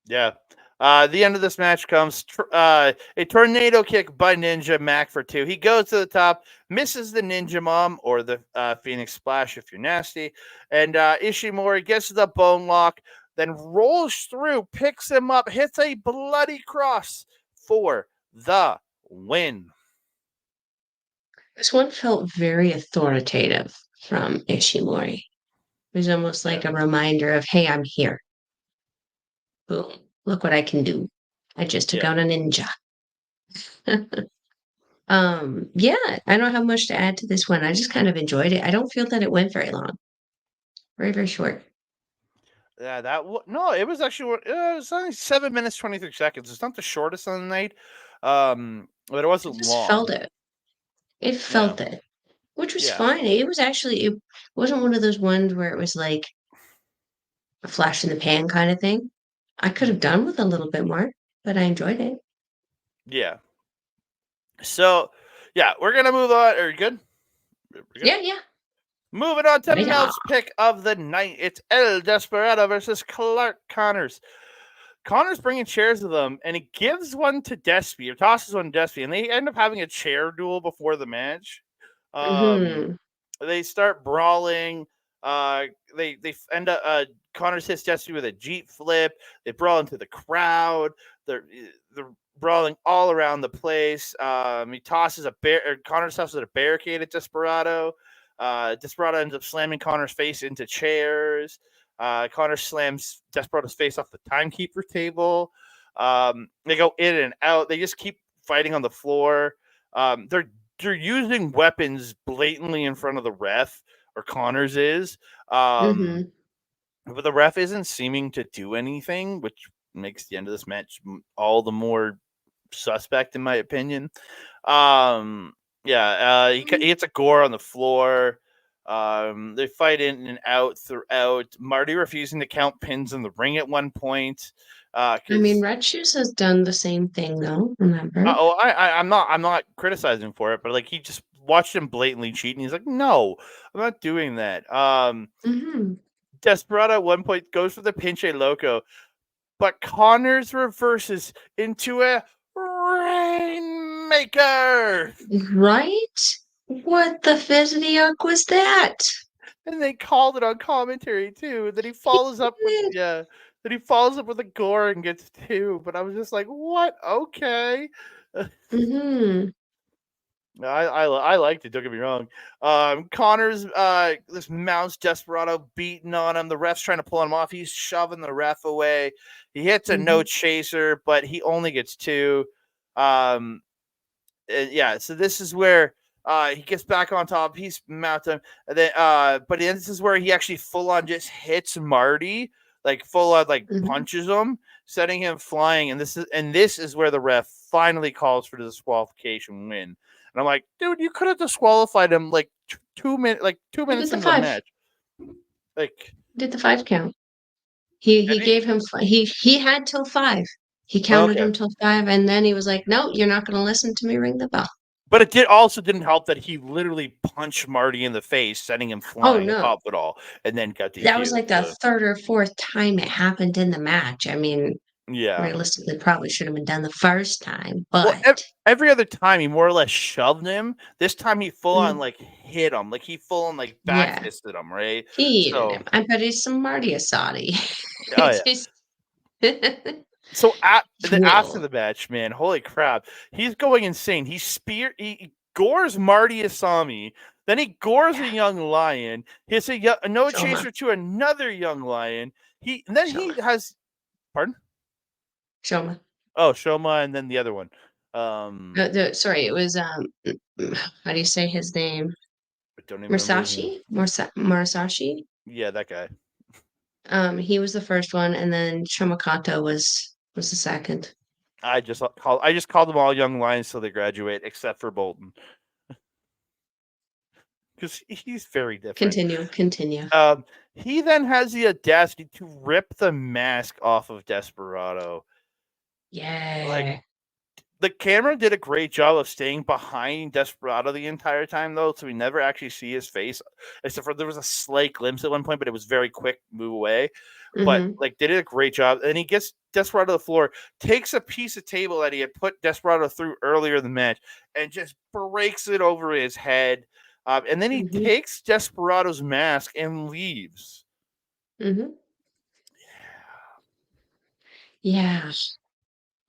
S1: Yeah. The end of this match comes a tornado kick by Ninja Mac for 2. He goes to the top, misses the Ninja Mom or the Phoenix Splash if you're nasty, and Ishimori gets to the bone lock, then rolls through, picks him up, hits a bloody cross for the win.
S2: This one felt very authoritative from Ishimori. It was almost like a reminder of, hey, I'm here. Boom. Look what I can do. I just took out a ninja. Yeah, I don't have much to add to this one. I just kind of enjoyed it. I don't feel that it went very long. Very, very short.
S1: Yeah, no, it was actually it was only 7 minutes 23 seconds. It's not the shortest on the night, but it
S2: I
S1: wasn't
S2: just felt
S1: long.
S2: it. It
S1: Yeah,
S2: felt it, which was
S1: yeah.
S2: fine. It was actually, it wasn't one of those ones where it was like a flash in the pan kind of thing. I could have done with a little bit more, but I enjoyed it.
S1: Yeah. So, yeah, we're gonna move on. Are you good? We're good.
S2: Yeah, yeah.
S1: Moving on to
S2: Yeah.
S1: Mel's pick of the night. It's El Desperado versus Clark Connors. Connors bringing chairs with him, and he gives one to Despy, or tosses one to Despy, and they end up having a chair duel before the match.
S2: Hmm.
S1: They start brawling. Uh, they end up. Connors hits Despy with a Jeep flip. They brawl into the crowd. They're brawling all around the place. He tosses Connors tosses a barricade at Desperado. Desperado ends up slamming Connor's face into chairs. Connor slams Desperado's face off the timekeeper table. They go in and out. They just keep fighting on the floor. They're using weapons blatantly in front of the ref, or Connors is.
S2: Hmm.
S1: But the ref isn't seeming to do anything, which makes the end of this match all the more suspect, in my opinion. He hits a gore on the floor. They fight in and out throughout. Marty refusing to count pins in the ring at one point.
S2: I mean,
S1: Because
S2: Red Shoes has done the same thing, though. Remember?
S1: I'm not criticizing for it, but like he just watched him blatantly cheat, and he's like, no, I'm not doing that.
S2: Hmm.
S1: Desperado at one point goes for the pinche loco, but Connors reverses into a Rainmaker.
S2: Right? What the fizzity was that?
S1: And they called it on commentary too. Then he follows up with Then he follows up with a gore and gets 2. But I was just like, what? Okay.
S2: Hmm.
S1: I liked it. Don't get me wrong. Connors this mounts Desperado beating on him. The ref's trying to pull him off. He's shoving the ref away. He hits a no
S2: Hmm.
S1: chaser, but he only gets 2. Um, so this is where he gets back on top. He's mounting, and then but this is where he actually full on just hits Marty, like full on like
S2: Hmm.
S1: punches him, setting him flying. And this is where the ref finally calls for the disqualification win. And I'm like, dude, you could have disqualified him like 2 minutes, like two
S2: He did
S1: minutes
S2: the
S1: into the
S2: 5.
S1: match. Like,
S2: Did the 5 count. He
S1: and he,
S2: gave him he had till 5. He counted
S1: okay,
S2: him till 5, and then he was like, "No, you're not going to listen to me. Ring the bell."
S1: but it didn't help that he literally punched Marty in the face, sending him
S2: Oh
S1: flying
S2: no,
S1: atop it all, and then got
S2: that was
S1: DQ'd.
S2: like the
S1: So
S2: third or fourth time it happened in the match. I mean,
S1: yeah.
S2: realistically, probably should have been done the first time,
S1: Well,
S2: but
S1: every other time he more or less shoved him. This time he full on
S2: mm,
S1: like hit him, like he full on like back
S2: yeah,
S1: fisted him, right?
S2: he needed
S1: So,
S2: him. I bet he's some Marty Asadi.
S1: oh yeah.
S2: Just
S1: So after
S2: drool.
S1: the match, man, holy crap, he's going insane. He gores Marty Asami, then he gores a
S2: Yeah,
S1: young lion. He hits a no
S2: Shoma,
S1: chaser to another young lion. He
S2: Shoma,
S1: has pardon.
S2: Shoma.
S1: Oh, Shoma, and then the other one. Um,
S2: Sorry, it was how do you say his name?
S1: I don't even remember his name.
S2: Murasashi? Murasashi?
S1: Yeah, that guy.
S2: He was the first one, and then Shomakato was the second.
S1: I just called them all young lions till they graduate, except for Bolton, because he's very different.
S2: Continue, continue.
S1: He then has the audacity to rip the mask off of Desperado. Like,
S2: Yeah.
S1: the camera did a great job of staying behind Desperado the entire time, though, so we never actually see his face, except for there was a slight glimpse at one point, but it was very quick move away. But
S2: Mhm.
S1: like, they did a great job, and he gets Desperado to the floor, takes a piece of table that he had put Desperado through earlier in the match, and just breaks it over his head. And then he
S2: Mm-hmm.
S1: takes Desperado's mask and leaves.
S2: Mm-hmm. Yeah.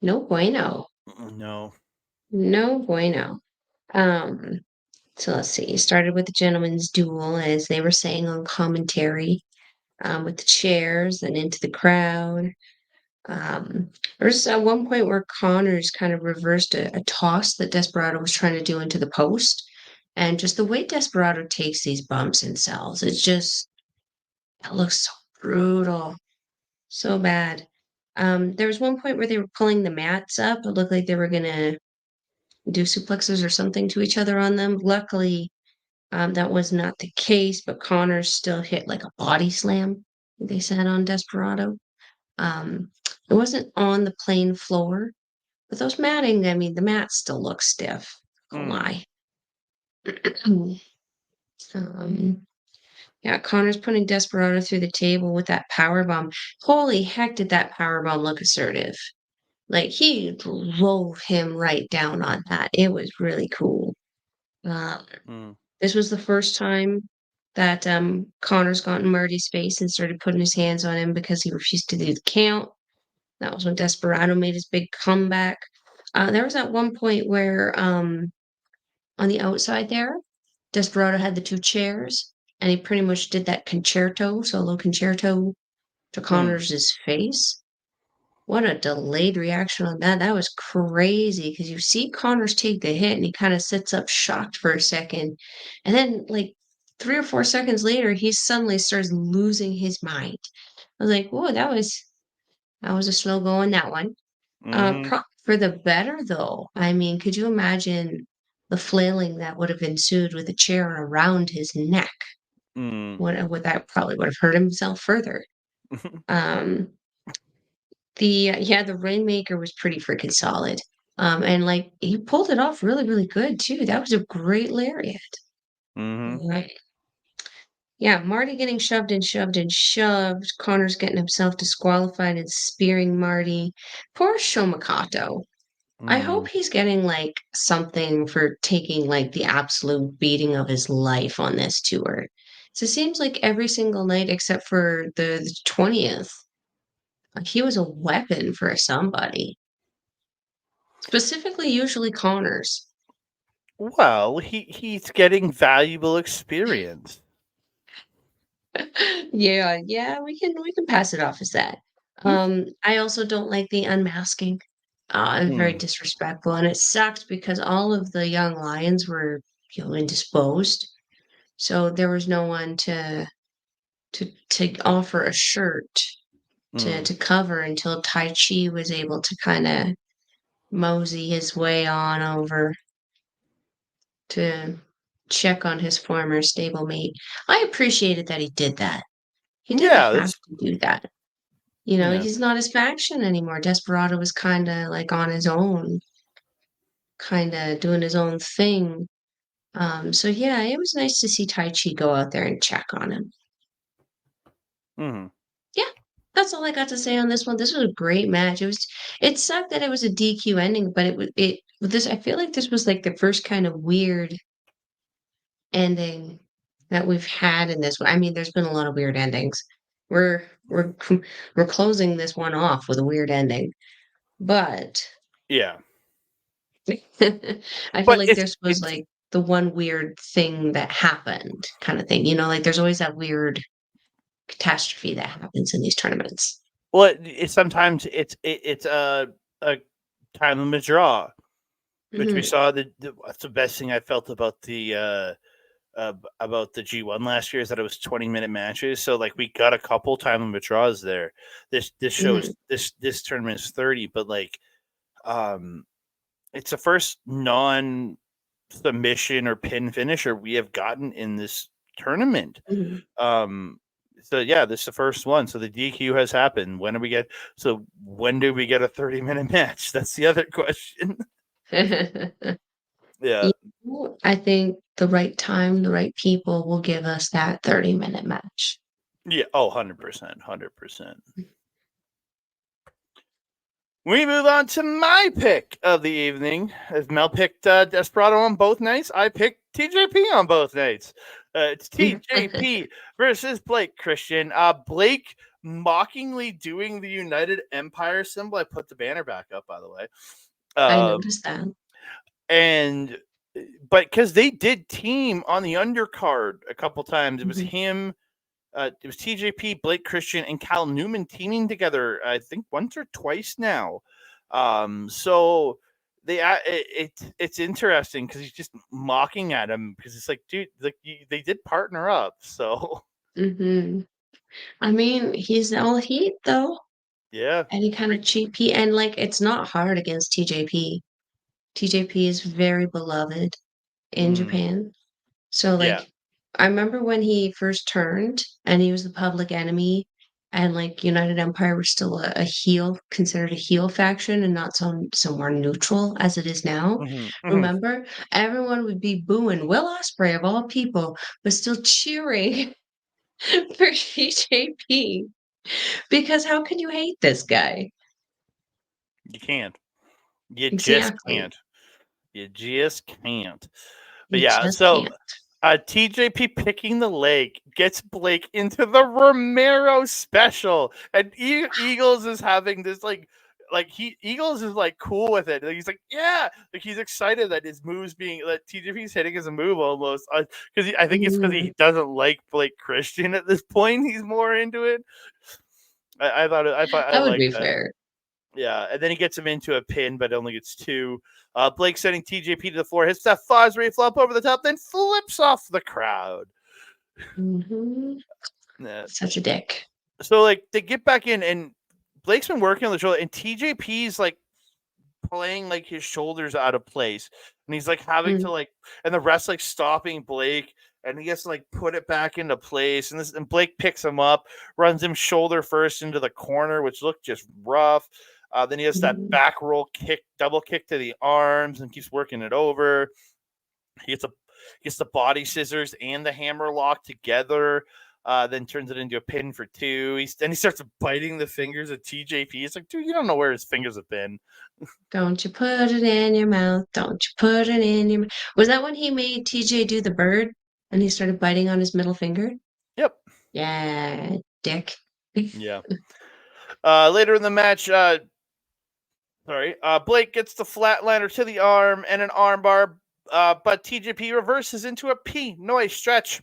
S2: No bueno.
S1: No.
S2: No bueno. Um, so let's see. It started with the gentleman's duel, as they were saying on commentary, with the chairs and into the crowd. There's at one point where Connors kind of reversed a toss that Desperado was trying to do into the post. And just the way Desperado takes these bumps and sells, it looks so brutal, so bad. There was one point where they were pulling the mats up. It looked like they were gonna do suplexes or something to each other on them. Luckily, that was not the case, but Connors still hit like a body slam, they said on Desperado. Um, it wasn't on the plain floor, but those matting, I mean, the mats still look stiff. Don't
S1: Mm.
S2: lie. um, yeah, Connor's putting Desperado through the table with that power bomb. Holy heck, did that power bomb look assertive? Like he drove him right down on that. It was really cool. Um,
S1: Mm.
S2: this was the first time that Connor's got in Marty's face and started putting his hands on him because he refused to do the count. That was when Desperado made his big comeback. There was at one point where on the outside there, Desperado had the two chairs, and he pretty much did that solo concerto to
S1: Mm.
S2: Connors's face. What a delayed reaction on that. That was crazy because you see Connors take the hit and he kind of sits up shocked for a second. And then, like 3 or 4 seconds later, he suddenly starts losing his mind. I was like, whoa, that was a slow going, that one.
S1: Mm-hmm.
S2: For the better, though. I mean, could you imagine the flailing that would have ensued with a chair around his neck?
S1: Mm.
S2: What that probably would have hurt himself further. Um, the Rainmaker was pretty freaking solid. And like he pulled it off really, really good too. That was a great lariat.
S1: Mm-hmm.
S2: Right. Yeah, Marty getting shoved and shoved and shoved. Connor's getting himself disqualified and spearing Marty. Poor Shomakato. I
S1: Mm.
S2: hope he's getting like something for taking like the absolute beating of his life on this tour. So it seems like every single night except for the 20th, he was a weapon for somebody. Specifically, usually Connors.
S1: Well, he's getting valuable experience.
S2: Yeah, we can pass it off as that. I also don't like the unmasking. It's very
S1: Mm.
S2: disrespectful, and it sucked because all of the young lions were, indisposed. So there was no one to offer a shirt to
S1: Mm.
S2: to cover until Tai Chi was able to kind of mosey his way on over to check on his former stablemate. I appreciated that he did that. He didn't
S1: Yeah,
S2: have
S1: this.
S2: to do that.
S1: Yeah.
S2: He's not his faction anymore. Desperado was kind of like on his own, kind of doing his own thing. So yeah, it was nice to see Tai Chi go out there and check on him.
S1: Mm.
S2: Yeah, that's all I got to say on this one. This was a great match. It sucked that it was a DQ ending, but I feel like this was like the first kind of weird ending that we've had in this one. I mean, there's been a lot of weird endings. We're we're closing this one off with a weird ending, but
S1: Yeah,
S2: I feel
S1: but
S2: like
S1: it's
S2: this was
S1: it's
S2: like the one weird thing that happened kind of thing. Like there's always that weird catastrophe that happens in these tournaments.
S1: well, sometimes it's a time limit draw, which we
S2: Hmm.
S1: saw. That's the best thing I felt about the G1 last year is that it was 20-minute matches. So like we got a couple time limit draws there. This shows
S2: Hmm.
S1: this tournament is 30, but like um it's the first non submission or pin finisher we have gotten in this tournament.
S2: Hmm.
S1: Um so yeah, this is the first one. So the DQ has happened. When do we get a 30-minute match? That's the other question. Yeah.
S2: You I think the right time, the right people will give us that 30-minute match.
S1: Yeah. Oh, 100%. 100%. We move on to my pick of the evening. As Mel picked Desperado on both nights, I picked TJP on both nights. It's TJP versus Blake Christian. Blake mockingly doing the United Empire symbol. I put the banner back up, by the way.
S2: I
S1: Um,
S2: noticed that.
S1: and but because they did team on the undercard a couple times, it was
S2: Mhm.
S1: him. It was TJP, Blake Christian, and Cal Newman teaming together. I think once or twice now. So it's interesting because he's just mocking at him because it's like, dude, like they did partner up. So
S2: Mhm. I mean, he's all heat though.
S1: yeah,
S2: Any kind of cheap heat, and like it's not hard against TJP. TJP is very beloved in
S1: mm,
S2: Japan. So
S1: yeah,
S2: like I remember when he first turned and he was the public enemy and like United Empire was still a heel, considered a heel faction and not so more neutral as it is now.
S1: hmm hmm
S2: Remember? Everyone would be booing Will Ospreay of all people, but still cheering for TJP. Because how can you hate this guy?
S1: you can't. You just
S2: Exactly.
S1: can't. You just can't. But
S2: You
S1: yeah,
S2: just
S1: so
S2: can't.
S1: TJP picking the leg gets Blake into the Romero special, and Eagles is having this like he Eagles is like cool with it. Like, he's like, yeah, like he's excited that his moves being that TJP's hitting as a move almost because I think it's because
S2: Mhm.
S1: he doesn't like Blake Christian at this point. He's more into it. I
S2: That would
S1: like
S2: be
S1: that.
S2: fair.
S1: Yeah, and then he gets him into a pin, but only gets two. Blake sending TJP to the floor, hits that Fosbury flop over the top, then flips off the crowd.
S2: Mhm.
S1: Yeah.
S2: Such a dick.
S1: So like they get back in, and Blake's been working on the shoulder, and TJP's like playing like his shoulders out of place, and he's like having to
S2: Mm.
S1: like, and the rest like stopping Blake, and he has to like put it back into place, and Blake picks him up, runs him shoulder first into the corner, which looked just rough. Then he has that
S2: Mhm.
S1: back roll kick, double kick to the arms, and keeps working it over. He gets the body scissors and the hammer lock together. Then turns it into a pin for two. Then he starts biting the fingers of TJP. It's like, dude, you don't know where his fingers have been.
S2: Don't you put it in your mouth. Don't you put it in your mouth. Was that when he made TJ do the bird and he started biting on his middle finger?
S1: Yep.
S2: Yeah, dick.
S1: Yeah. Later in the match, Blake gets the flatliner to the arm and an armbar, but TJP reverses into a P noise stretch.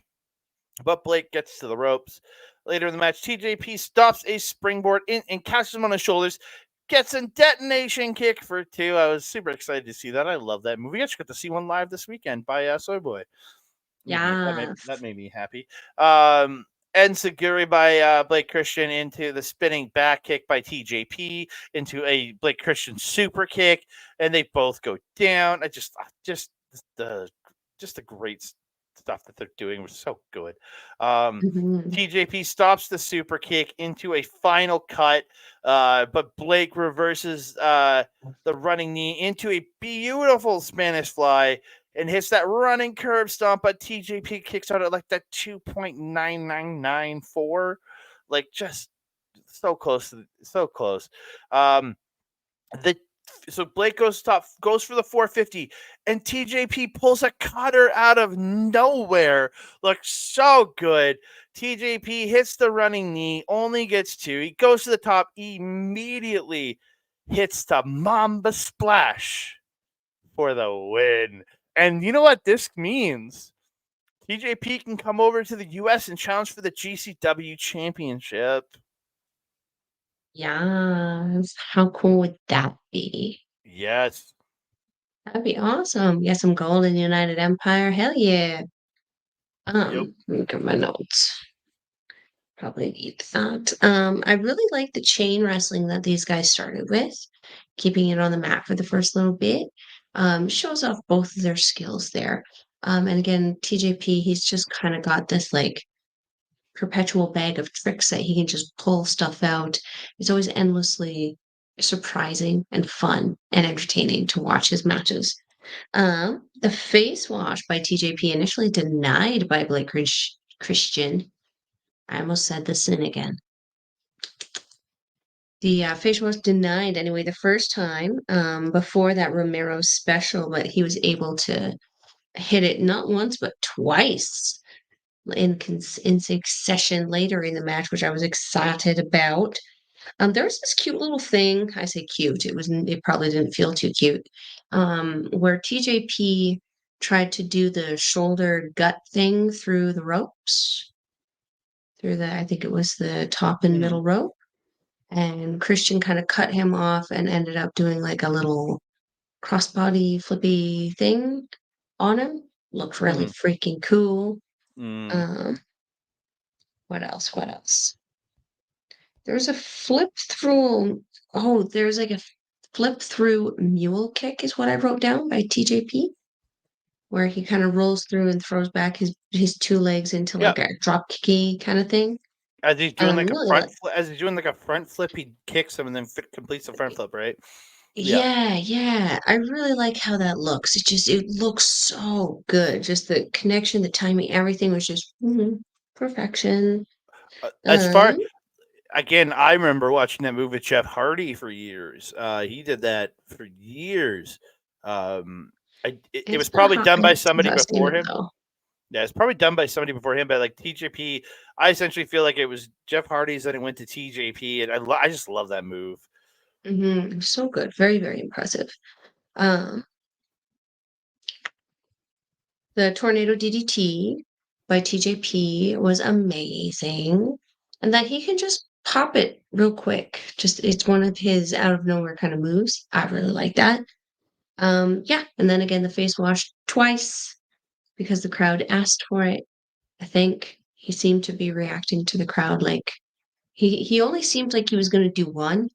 S1: But Blake gets to the ropes. Later in the match, TJP stops a springboard and catches him on his shoulders, gets a detonation kick for two. I was super excited to see that. I love that movie. I just got to see one live this weekend by Soy Boy.
S2: Yeah.
S1: That made me happy. Um, Enziguri by Blake Christian into the spinning back kick by TJP into a Blake Christian super kick, and they both go down. The just the great stuff that they're doing was so good. Um,
S2: Mhm.
S1: TJP stops the super kick into a final cut, but Blake reverses the running knee into a beautiful Spanish fly and hits that running curb stomp, but TJP kicks out at like that 2.9994. Like just so close. Um the so Blake goes for the 450, and TJP pulls a cutter out of nowhere. Looks so good. TJP hits the running knee, only gets two. He goes to the top immediately, hits the Mamba Splash for the win. And you know what this means? TJP can come over to the US and challenge for the GCW championship.
S2: Yes. How cool would that be?
S1: Yes.
S2: That'd be awesome. Get some gold in the United Empire. Hell yeah.
S1: Yep.
S2: Let me get my notes. Probably need that. I really like the chain wrestling that these guys started with, keeping it on the mat for the first little bit. Shows off both of their skills there. And again, TJP, he's just kind of got this like perpetual bag of tricks that he can just pull stuff out. It's always endlessly surprising and fun and entertaining to watch his matches. The face wash by TJP initially denied by Blake Christian. I almost said the sin again. The facial was denied anyway the first time before that Romero special, but he was able to hit it not once but twice in succession later in the match, which I was excited about. There was this cute little thing. I say cute. It probably didn't feel too cute. Where TJP tried to do the shoulder gut thing through the ropes, I think it was the top and middle rope. And Christian kind of cut him off and ended up doing like a little crossbody flippy thing on him. Looked really freaking cool. What else? What else? There's a flip through. Oh, there's like a flip through mule kick, is what I wrote down by TJP, where he kind of rolls through and throws back his two legs into like a drop kicky kind of thing.
S1: As he's doing like a
S2: Really
S1: front, as he's doing like a front flip, he kicks him and then completes the front flip, right?
S2: Yeah. I really like how that looks. It looks so good. Just the connection, the timing, everything was just perfection.
S1: As far again, I remember watching that movie with Jeff Hardy for years. He did that for years. It was probably done by somebody before him.
S2: Though.
S1: Yeah, it's probably done by somebody before him, but like TJP, I essentially feel like it was Jeff Hardy's, then it went to TJP, and I just love that move.
S2: So good. Very, very impressive. The Tornado DDT by TJP was amazing. And that he can just pop it real quick. It's one of his out of nowhere kind of moves. I really like that. Yeah. And then again, the face wash twice because the crowd asked for it. I think he seemed to be reacting to the crowd like he only seemed like he was going to do one.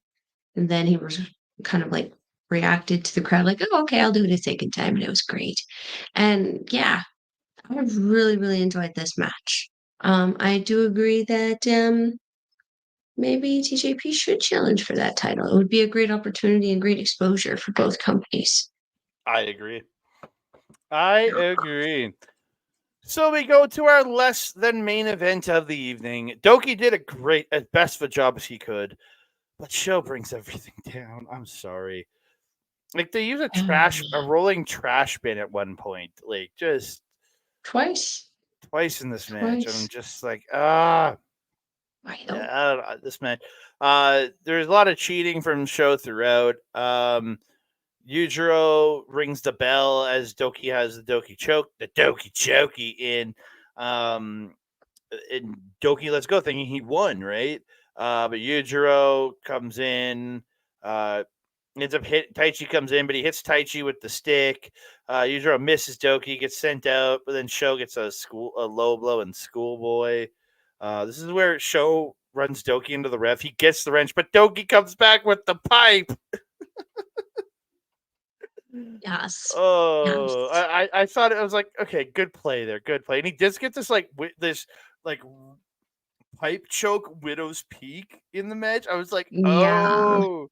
S2: And then he was kind of like reacted to the crowd like, oh, okay, I'll do it a second time. And it was great. And yeah, I really, really enjoyed this match. I do agree that maybe TJP should challenge for that title. It would be a great opportunity and great exposure for both companies.
S1: I agree. So we go to our less than main event of the evening. Doki did as best of a job as he could, but Sho brings everything down. I'm sorry. Like they use a rolling trash bin at one point, like just
S2: twice
S1: in this match, and I'm just like, this match. There's a lot of cheating from Sho throughout. Yujiro rings the bell as Doki has the Doki Choki in. And Doki lets go, thinking he won, right? But Yujiro comes in, ends up Taichi comes in, but he hits Taichi with the stick. Yujiro misses Doki, gets sent out, but then Sho gets a low blow and schoolboy. This is where Sho runs Doki into the ref. He gets the wrench, but Doki comes back with the pipe.
S2: Yes.
S1: Oh, yes. I thought it was like, okay, good play there, good play. And he does get this pipe choke Widow's Peak in the match. I was like, oh,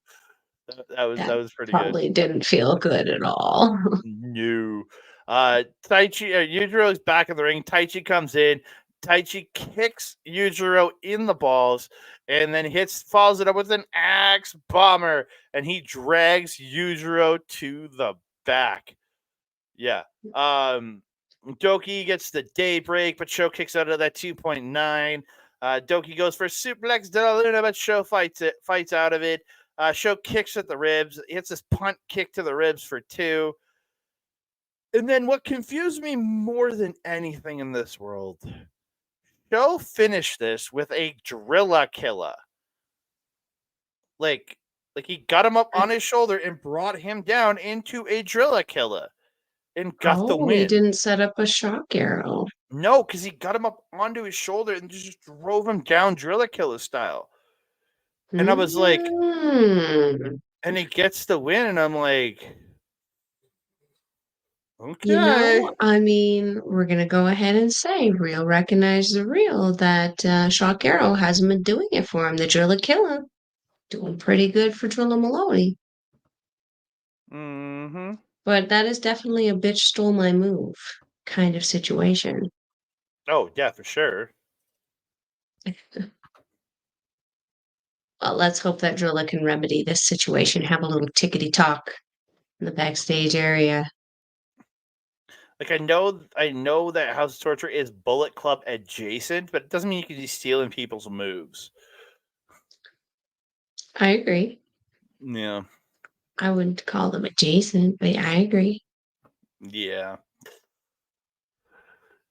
S1: that was pretty good.
S2: Probably didn't feel good at all.
S1: No. Taichi Yujiro is back in the ring. Taichi comes in. Taichi kicks Yujiro in the balls and then follows it up with an axe bomber, and he drags Yujiro to the back. Yeah. Doki gets the daybreak, but Sho kicks out of that 2.9. Doki goes for suplex de la Luna, but Sho fights out of it. Sho kicks at the ribs, hits this punt kick to the ribs for 2. And then what confused me more than anything in this world, Sho finished this with a Drilla Killa. Like he got him up on his shoulder and brought him down into a Drilla Killa and got the win.
S2: He didn't set up a shock arrow.
S1: No, because he got him up onto his shoulder and just drove him down Drilla Killa style. And I was like, and he gets the win, and I'm like, okay.
S2: I mean, we're going to go ahead and say, real recognize the real, that Shock Arrow hasn't been doing it for him. The Drilla Killer doing pretty good for Drilla Maloney. But that is definitely a bitch stole my move kind of situation.
S1: Oh, yeah, for sure.
S2: Let's hope that Drilla can remedy this situation. Have a little tickety talk in the backstage area.
S1: Like I know that House of Torture is Bullet Club adjacent, but it doesn't mean you can be stealing people's moves.
S2: I agree.
S1: Yeah.
S2: I wouldn't call them adjacent, but I agree.
S1: Yeah.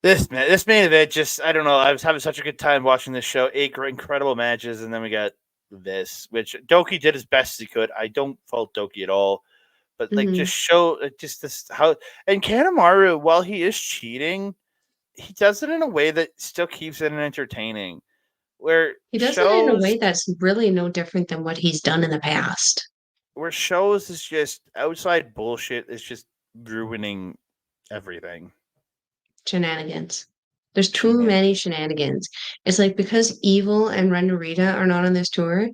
S1: This main event just I don't know. I was having such a good time watching this show. 8 incredible matches, and then we got this, which Doki did as best as he could. I don't fault Doki at all, but like
S2: Mm-hmm.
S1: just show just this how and Kanemaru, while he is cheating, he does it in a way that still keeps it entertaining. Where
S2: He does it in a
S1: shows
S2: way that's really no different than what he's done in the past.
S1: is just outside bullshit is just ruining everything.
S2: Shenanigans. There's too
S1: Shenan-
S2: many shenanigans. It's like because Evil and Ren Narita are not on this tour,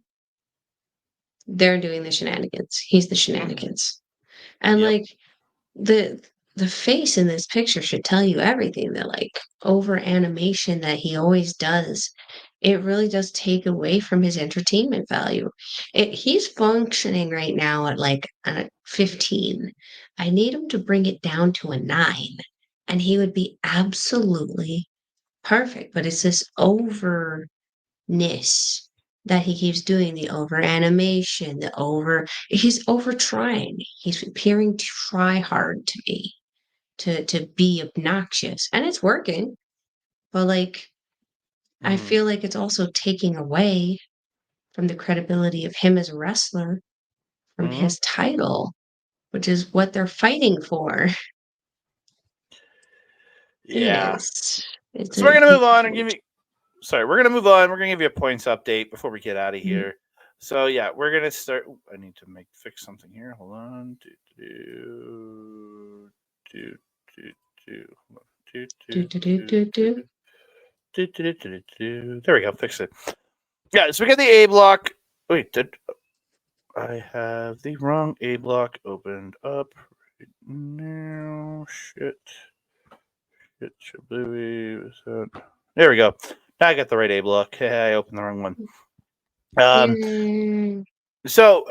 S2: they're doing the shenanigans. He's the
S1: Mhm.
S2: shenanigans. And
S1: Yep.
S2: like the the face in this picture should tell you everything. The like over animation that he always does, it really does take away from his entertainment value. He's functioning right now at like a 15. I need him to bring it down to a 9, and he would be absolutely perfect. But it's this overness that he keeps doing, the over animation, he's over trying. He's appearing to try hard to me, to be obnoxious. And it's working, but like I
S1: Mhm.
S2: feel like it's also taking away from the credibility of him as a wrestler, from
S1: Mhm.
S2: his title, which is what they're fighting for. It
S1: Yeah.
S2: is. It's
S1: So we're
S2: a
S1: gonna move
S2: huge
S1: on and
S2: point.
S1: we're gonna move on. We're gonna give you a points update before we get out of
S2: Mhm.
S1: here. So yeah, we're gonna start. I need to fix something here. Hold on. Do, do, do, do,
S2: Do,
S1: do,
S2: do, do,
S1: do,
S2: do,
S1: do,
S2: do.
S1: There we go. Fix it. Yeah. So we got the A block. Wait, did I have the wrong A block opened up right now? Shit. There we go. Now I got the right A block. I opened the wrong one. Um,
S2: Yay.
S1: so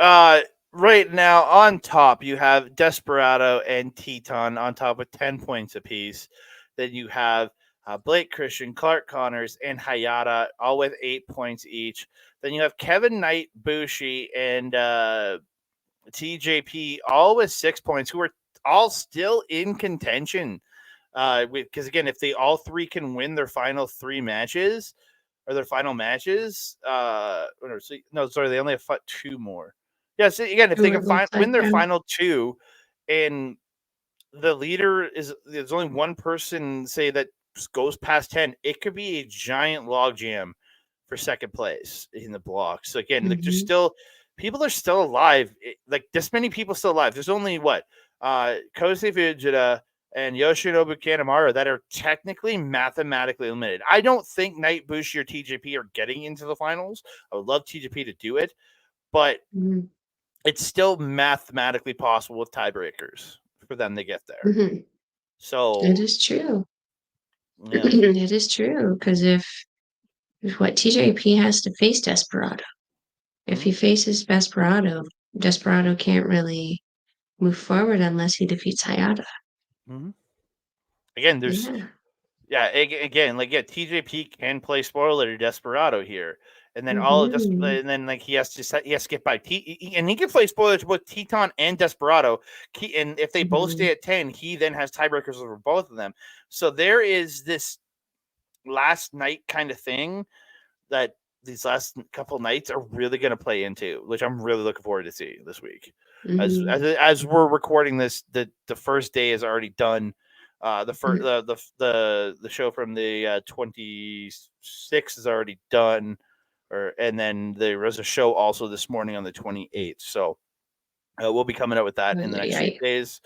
S1: right now on top you have Desperado and Teton on top with 10 points apiece. Then you have Blake Christian, Clark Connors, and Hayata all with 8 points each. Then you have Kevin Knight, Bushi, and TJP all with 6 points, who are all still in contention. Because again, if they all three can win their final 3 matches, or their final matches. No, sorry, they only have fought 2 more. Yes, again, if they can
S2: It looks like
S1: win their final 2, and the leader there's only one person say that goes past 10, it could be a giant logjam for second place in the block. So again, like there's
S2: Mhm.
S1: still people are still alive. Like this many people still alive. There's only what Kosei Fujita and Yoshinobu Kanemaru that are technically mathematically eliminated. I don't think Knight, Bushi, or TJP are getting into the finals. I would love TJP to do it, but
S2: Mhm.
S1: it's still mathematically possible with tiebreakers for them to get there.
S2: Mhm. It
S1: So
S2: is true.
S1: yeah.
S2: It is true because if what TJP has to face Desperado. If
S1: Mm-hmm.
S2: he faces Desperado, Desperado can't really move forward unless he defeats Hayata.
S1: Mm-hmm. Again, there's
S2: Yeah.
S1: yeah, again, like yeah, TJP can play spoiler Desperado here, and then
S2: Mhm.
S1: and then like he has to get by and he can play spoiler to both Teton and Desperado. And if they both
S2: Mhm.
S1: stay at 10, he then has tiebreakers over both of them. So there is this last night kind of thing that these last couple nights are really going to play into, which I'm really looking forward to see this week.
S2: Mhm.
S1: As we're recording this, the first day is already done. The first
S2: Mhm.
S1: the show from the 26th is already done, and then there was a show also this morning on the 28th. So we'll be coming out with that in
S2: Ay,
S1: the
S2: ay,
S1: next few
S2: ay.
S1: days.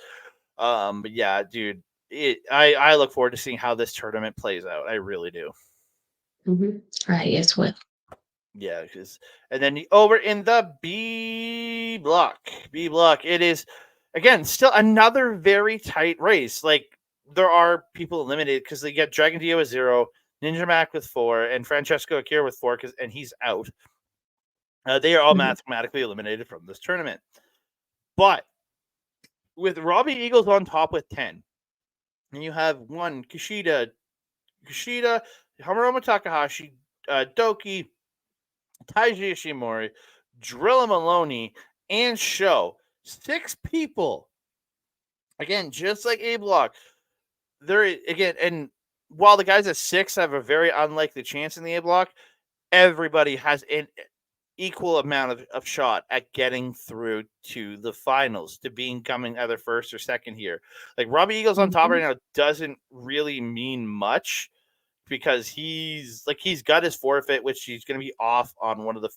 S1: But yeah, dude, I look forward to seeing how this tournament plays out. I really do.
S2: Mhm. Right. Yes. What?
S1: Yeah, because and then over in the B block, it is again still another very tight race. Like there are people eliminated because they get Dragon Dio with 0, Ninja Mac with 4, and Francesco Akira with 4 and he's out. They are all
S2: Mhm.
S1: mathematically eliminated from this tournament. But with Robbie Eagles on top with 10, and you have one Kushida, Hamaroma Takahashi, Doki, Taiji Ishimori, Drilla Maloney, and Sho. 6 people. Again, just like A Block. There again, and while the guys at 6 have a very unlikely chance in the A Block, everybody has an equal amount of shot at getting through to the finals, to being coming either first or second here. Like Robbie Eagles on top right
S2: Mhm.
S1: now doesn't really mean much because he's got his forfeit, which he's going to be off on one of the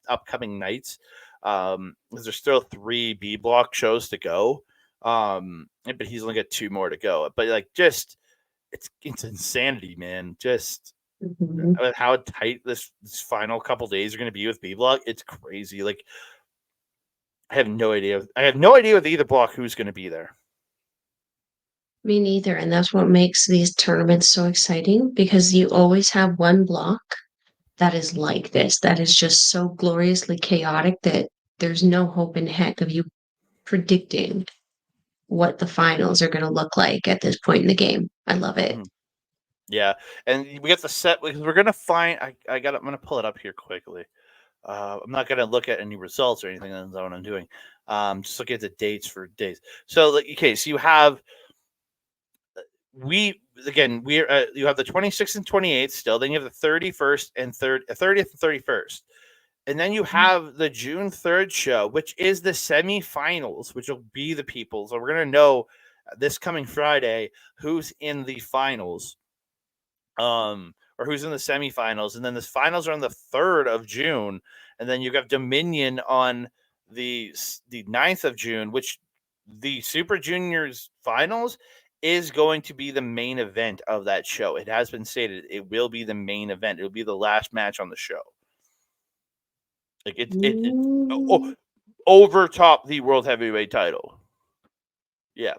S1: upcoming nights. There's still 3 B block shows to go. But he's only got 2 more to go. But like, just it's insanity, man. Just
S2: Mhm.
S1: how tight this final couple days are going to be with B block. It's crazy. Like, I have no idea. I have no idea with either block who's going to be there.
S2: Me neither. And that's what makes these tournaments so exciting because you always have one block that is like this, that is just so gloriously chaotic that there's no hope in heck of you predicting what the finals are going to look like at this point in the game. I love it.
S1: Mhm. Yeah, and we get the set because we're gonna find. I'm gonna pull it up here quickly. I'm not gonna look at any results or anything. That's not what I'm doing. Just look at the dates for days. So, like, okay, so you have we're you have the 26th and 28th still. Then you have the 31st and 30th and 31st. And then you
S2: Mhm.
S1: have the June 3rd show, which is the semifinals, which will be the people. So we're going to know this coming Friday who's in the finals, or who's in the semifinals. And then the finals are on the 3rd of June. And then you have Dominion on the 9th of June, which the Super Juniors finals is going to be the main event of that show. It has been stated it will be the main event. It will be the last match on the show. Like
S2: Mm,
S1: over top the world heavyweight title. Yeah,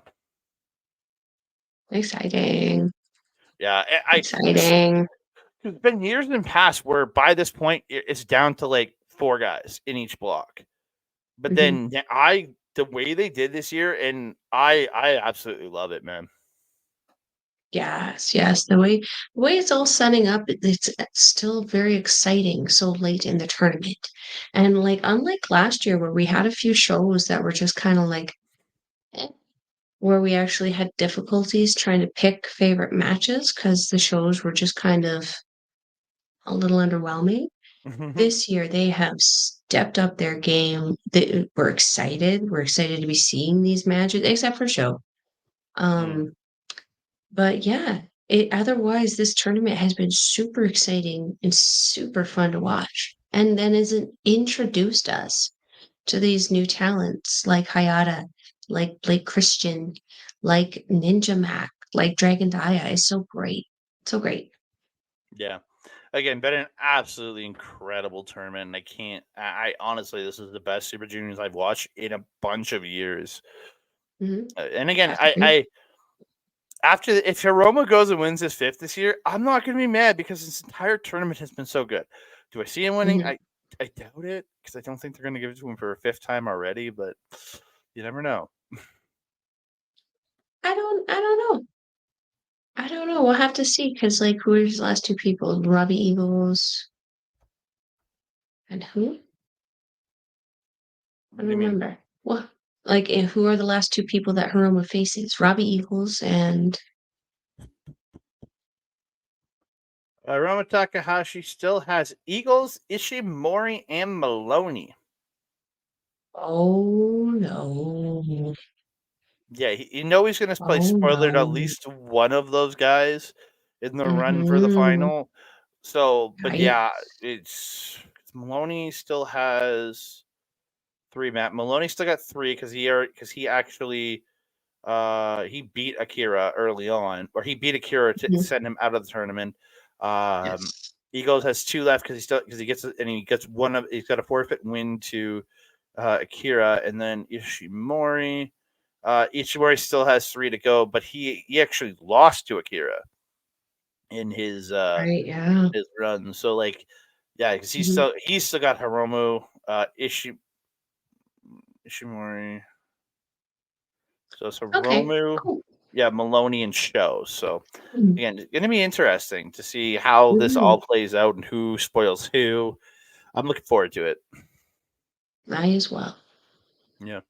S2: exciting.
S1: yeah.
S2: Exciting.
S1: There's been years in the past where by this point it's down to like 4 guys in each block. But
S2: Mhm.
S1: then the way they did this year, and I absolutely love it, man.
S2: Yes, yes. The way it's all setting up, it's still very exciting so late in the tournament. And like unlike last year where we had a few shows that were just kind of like eh, where we actually had difficulties trying to pick favorite matches because the shows were just kind of a little underwhelming.
S1: Mhm.
S2: This year they have stepped up their game. We're excited. We're excited to be seeing these matches, except for show.
S1: Mm.
S2: Um, But yeah, otherwise this tournament has been super exciting and super fun to watch. And then has it introduced us to these new talents like Hayata, like Blake Christian, like Ninja Mac, like Dragon Daya is so great. So great.
S1: Yeah. Again, been an absolutely incredible tournament. And I honestly, this is the best Super Juniors I've watched in a bunch of years.
S2: Mhm.
S1: And again,
S2: I agree.
S1: after if Hiroma goes and wins his 5th this year, I'm not going to be mad because this entire tournament has been so good. Do I see him winning?
S2: Mhm.
S1: I doubt it because I don't think they're going to give it to him for a 5th time already. But you never know.
S2: I don't know. I don't know. We'll have to see because like who are his last two people? Robbie Eagles and who? I
S1: What do
S2: don't
S1: you mean?
S2: remember. What? Like, who are the last two people that Hiroma faces? Robbie Eagles and
S1: Roma Takahashi still has Eagles, Ishimori, and Maloney.
S2: oh no,
S1: Yeah, you know he's going to play
S2: oh
S1: spoiler to at
S2: no.
S1: least one of those guys in the run for the
S2: Mm-hmm.
S1: final. So, but
S2: Right.
S1: yeah, Maloney still has 3. Matt Maloney still got 3 because he actually he beat Akira early on, or he beat Akira to
S2: Mhm.
S1: send him out of the tournament. Um,
S2: Yes.
S1: Eagles has 2 left because he gets one of he's got a forfeit win to Akira, and then Ishimori. Ishimori still has 3 to go, but he actually lost to Akira in
S2: Right. Yeah.
S1: his run. So like Yeah, because
S2: Mhm.
S1: he's still got Hiromu, Ishimori. So it's
S2: Okay,
S1: Hiromu,
S2: cool.
S1: yeah, Maloney and Show. So
S2: Mhm.
S1: again, it's gonna be interesting to see how this
S2: Mhm.
S1: all plays out and who spoils who. I'm looking forward to it.
S2: I as well.
S1: Yeah.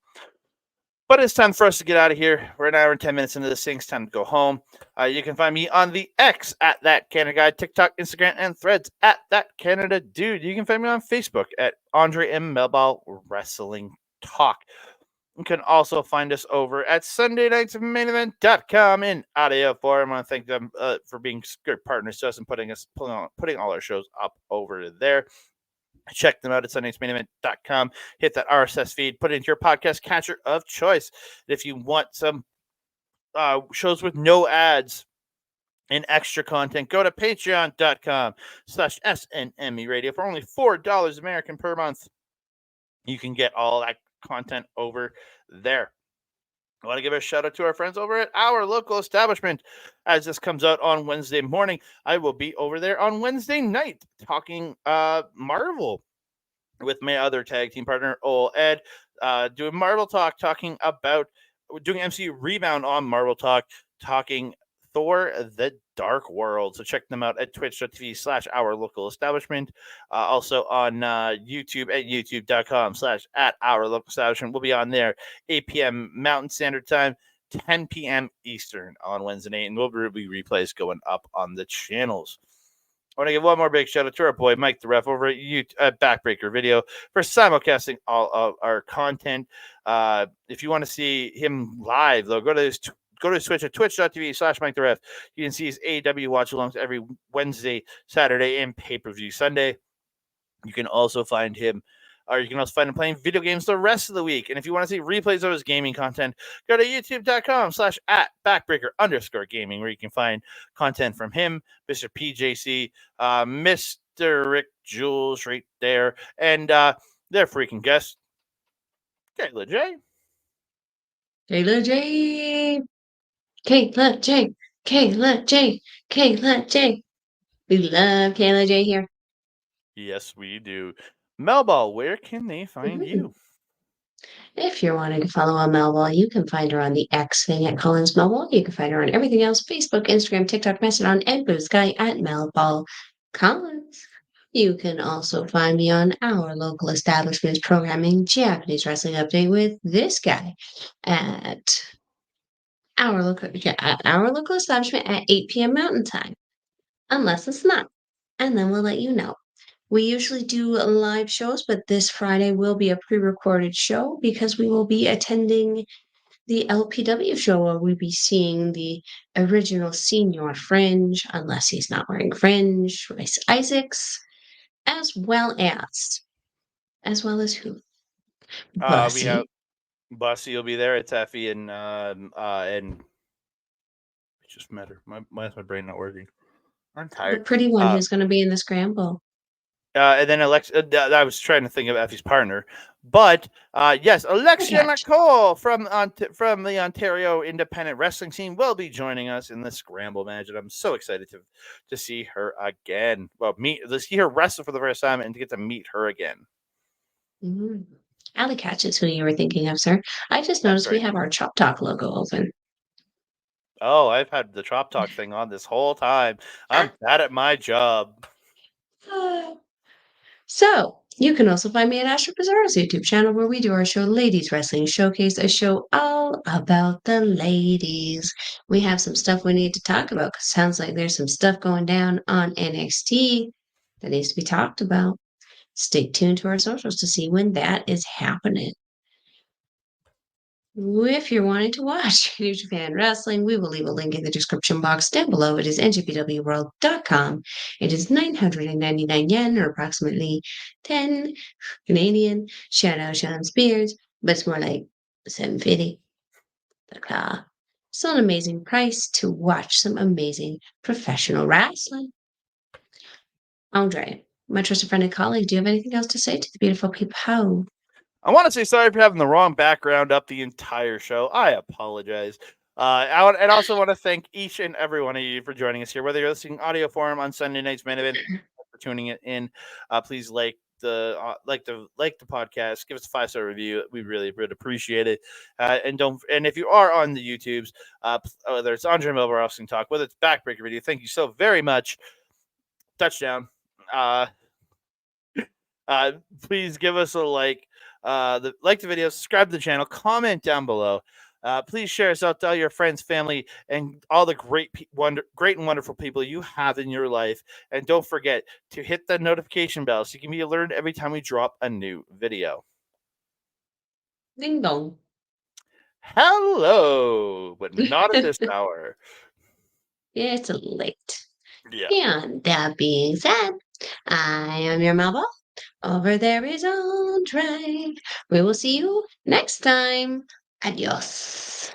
S1: But it's time for us to get out of here. We're an hour and 10 minutes into this thing. It's time to go home. You can find me on the X at That Canada Guy, TikTok, Instagram, and Threads at That Canada Dude. You can find me on Facebook at Andre M. Melball Wrestling Talk. You can also find us over at Sunday Nights SundayNightsMainEvent.com in audio form. I want to thank them for being good partners to us and putting all our shows up over there. Check them out at SundayNightsMainEvent.com. Hit that RSS feed, put it into your podcast catcher of choice. If you want some shows with no ads and extra content, go to patreon.com/SNME radio for only $4 American per month. You can get all that content over there. I want to give a shout out to our friends over at our local establishment. As this comes out on Wednesday morning, I will be over there on Wednesday night talking Marvel with my other tag team partner, Ol Ed, doing Marvel Talk, talking about doing MCU Rebound on Marvel Talk, talking Thor the Dark World. So check them out at twitch.tv/ our local establishment. Also on YouTube at youtube.com/ at our local establishment. We'll be on there 8 p.m. Mountain Standard Time, 10 p.m. Eastern on Wednesday night, and we'll be replays going up on the channels. I want to give one more big shout out to our boy Mike the Ref over at Backbreaker Video for simulcasting all of our content. If you want to see him live, though, go to his Twitch at twitch.tv/Mike the Ref. You can see his AEW watch alongs every Wednesday, Saturday, and pay per view Sunday. You can also find him, or you can also find him playing video games the rest of the week. And if you want to see replays of his gaming content, go to youtube.com/at backbreaker_gaming, where you can find content from him, Mr. PJC, Mr. Rick Jules right there, and their freaking guest, Kayla J.
S2: Kayla J. Kayla J. Kayla J. Kayla J. We love Kayla J here.
S1: Yes, we do. Melball, where can they find
S2: Mhm.
S1: you?
S2: If you're wanting to follow on Melball, you can find her on the X thing at Collins Melball. You can find her on everything else: Facebook, Instagram, TikTok, Mastodon, and Blue Sky at Melball Collins. You can also find me on our local establishment's programming Japanese Wrestling Update with this guy at our local establishment at 8 p.m. Mountain Time, unless it's not. And then we'll let you know. We usually do live shows, but this Friday will be a pre-recorded show because we will be attending the LPW show where we'll be seeing the original Senior Fringe, unless he's not wearing fringe, Rice Isaacs, as well as who?
S1: We have
S2: Bussy,
S1: Bussy will be there. It's Effie and I just met her. Why is my brain not working? I'm
S2: the
S1: tired.
S2: pretty one
S1: Uh,
S2: who's going to be in the scramble.
S1: and then Alexa. I was trying to think of Effie's partner, but yes,
S2: I
S1: Alexia
S2: got
S1: Nicole from the Ontario independent wrestling scene will be joining us in the scramble match, and I'm so excited to see her again. Well, to see her wrestle for the first time and to get to meet her again.
S2: you. Alley Catch is who you were thinking of, sir. I just
S1: That's
S2: noticed we
S1: right.
S2: have our Chop Talk logo open.
S1: Oh, I've had the Trop Talk thing on this whole time. I'm bad at my job.
S2: So, you can also find me at Astro Bizarro's YouTube channel where we do our show Ladies Wrestling Showcase, a show all about the ladies. We have some stuff we need to talk about because sounds like there's some stuff going down on NXT that needs to be talked about. Stay tuned to our socials to see when that is happening. If you're wanting to watch New Japan Wrestling, we will leave a link in the description box down below. It is njpwworld.com. It is 999 yen, or approximately 10 Canadian. Shout out Sean Spears, but it's more like 750. Still an amazing price to watch some amazing professional wrestling. Andre, my trusted friend and colleague, do you have anything else to say to the beautiful people?
S1: I want to say sorry for having the wrong background up the entire show. I apologize. And also want to thank each and every one of you for joining us here, whether you're listening audio form on Sunday night's main event, tuning it in. Please like the podcast. Give us a 5-star review. We really would appreciate it. And if you are on the YouTubes, whether it's Andre Melball Wrestling Talk, whether it's Backbreaker video, thank you so very much. Touchdown. Uh, Please give us a like. Like the video, subscribe to the channel, comment down below. Please share us out to all your friends, family, and all the great and wonderful people you have in your life. And don't forget to hit the notification bell so you can be alerted every time we drop a new video.
S2: Ding dong.
S1: Hello, but not at this hour.
S2: Yeah, it's a little late.
S1: Yeah.
S2: And that being said, I am your Melball. Over there is Andre. We will see you next time. Adios.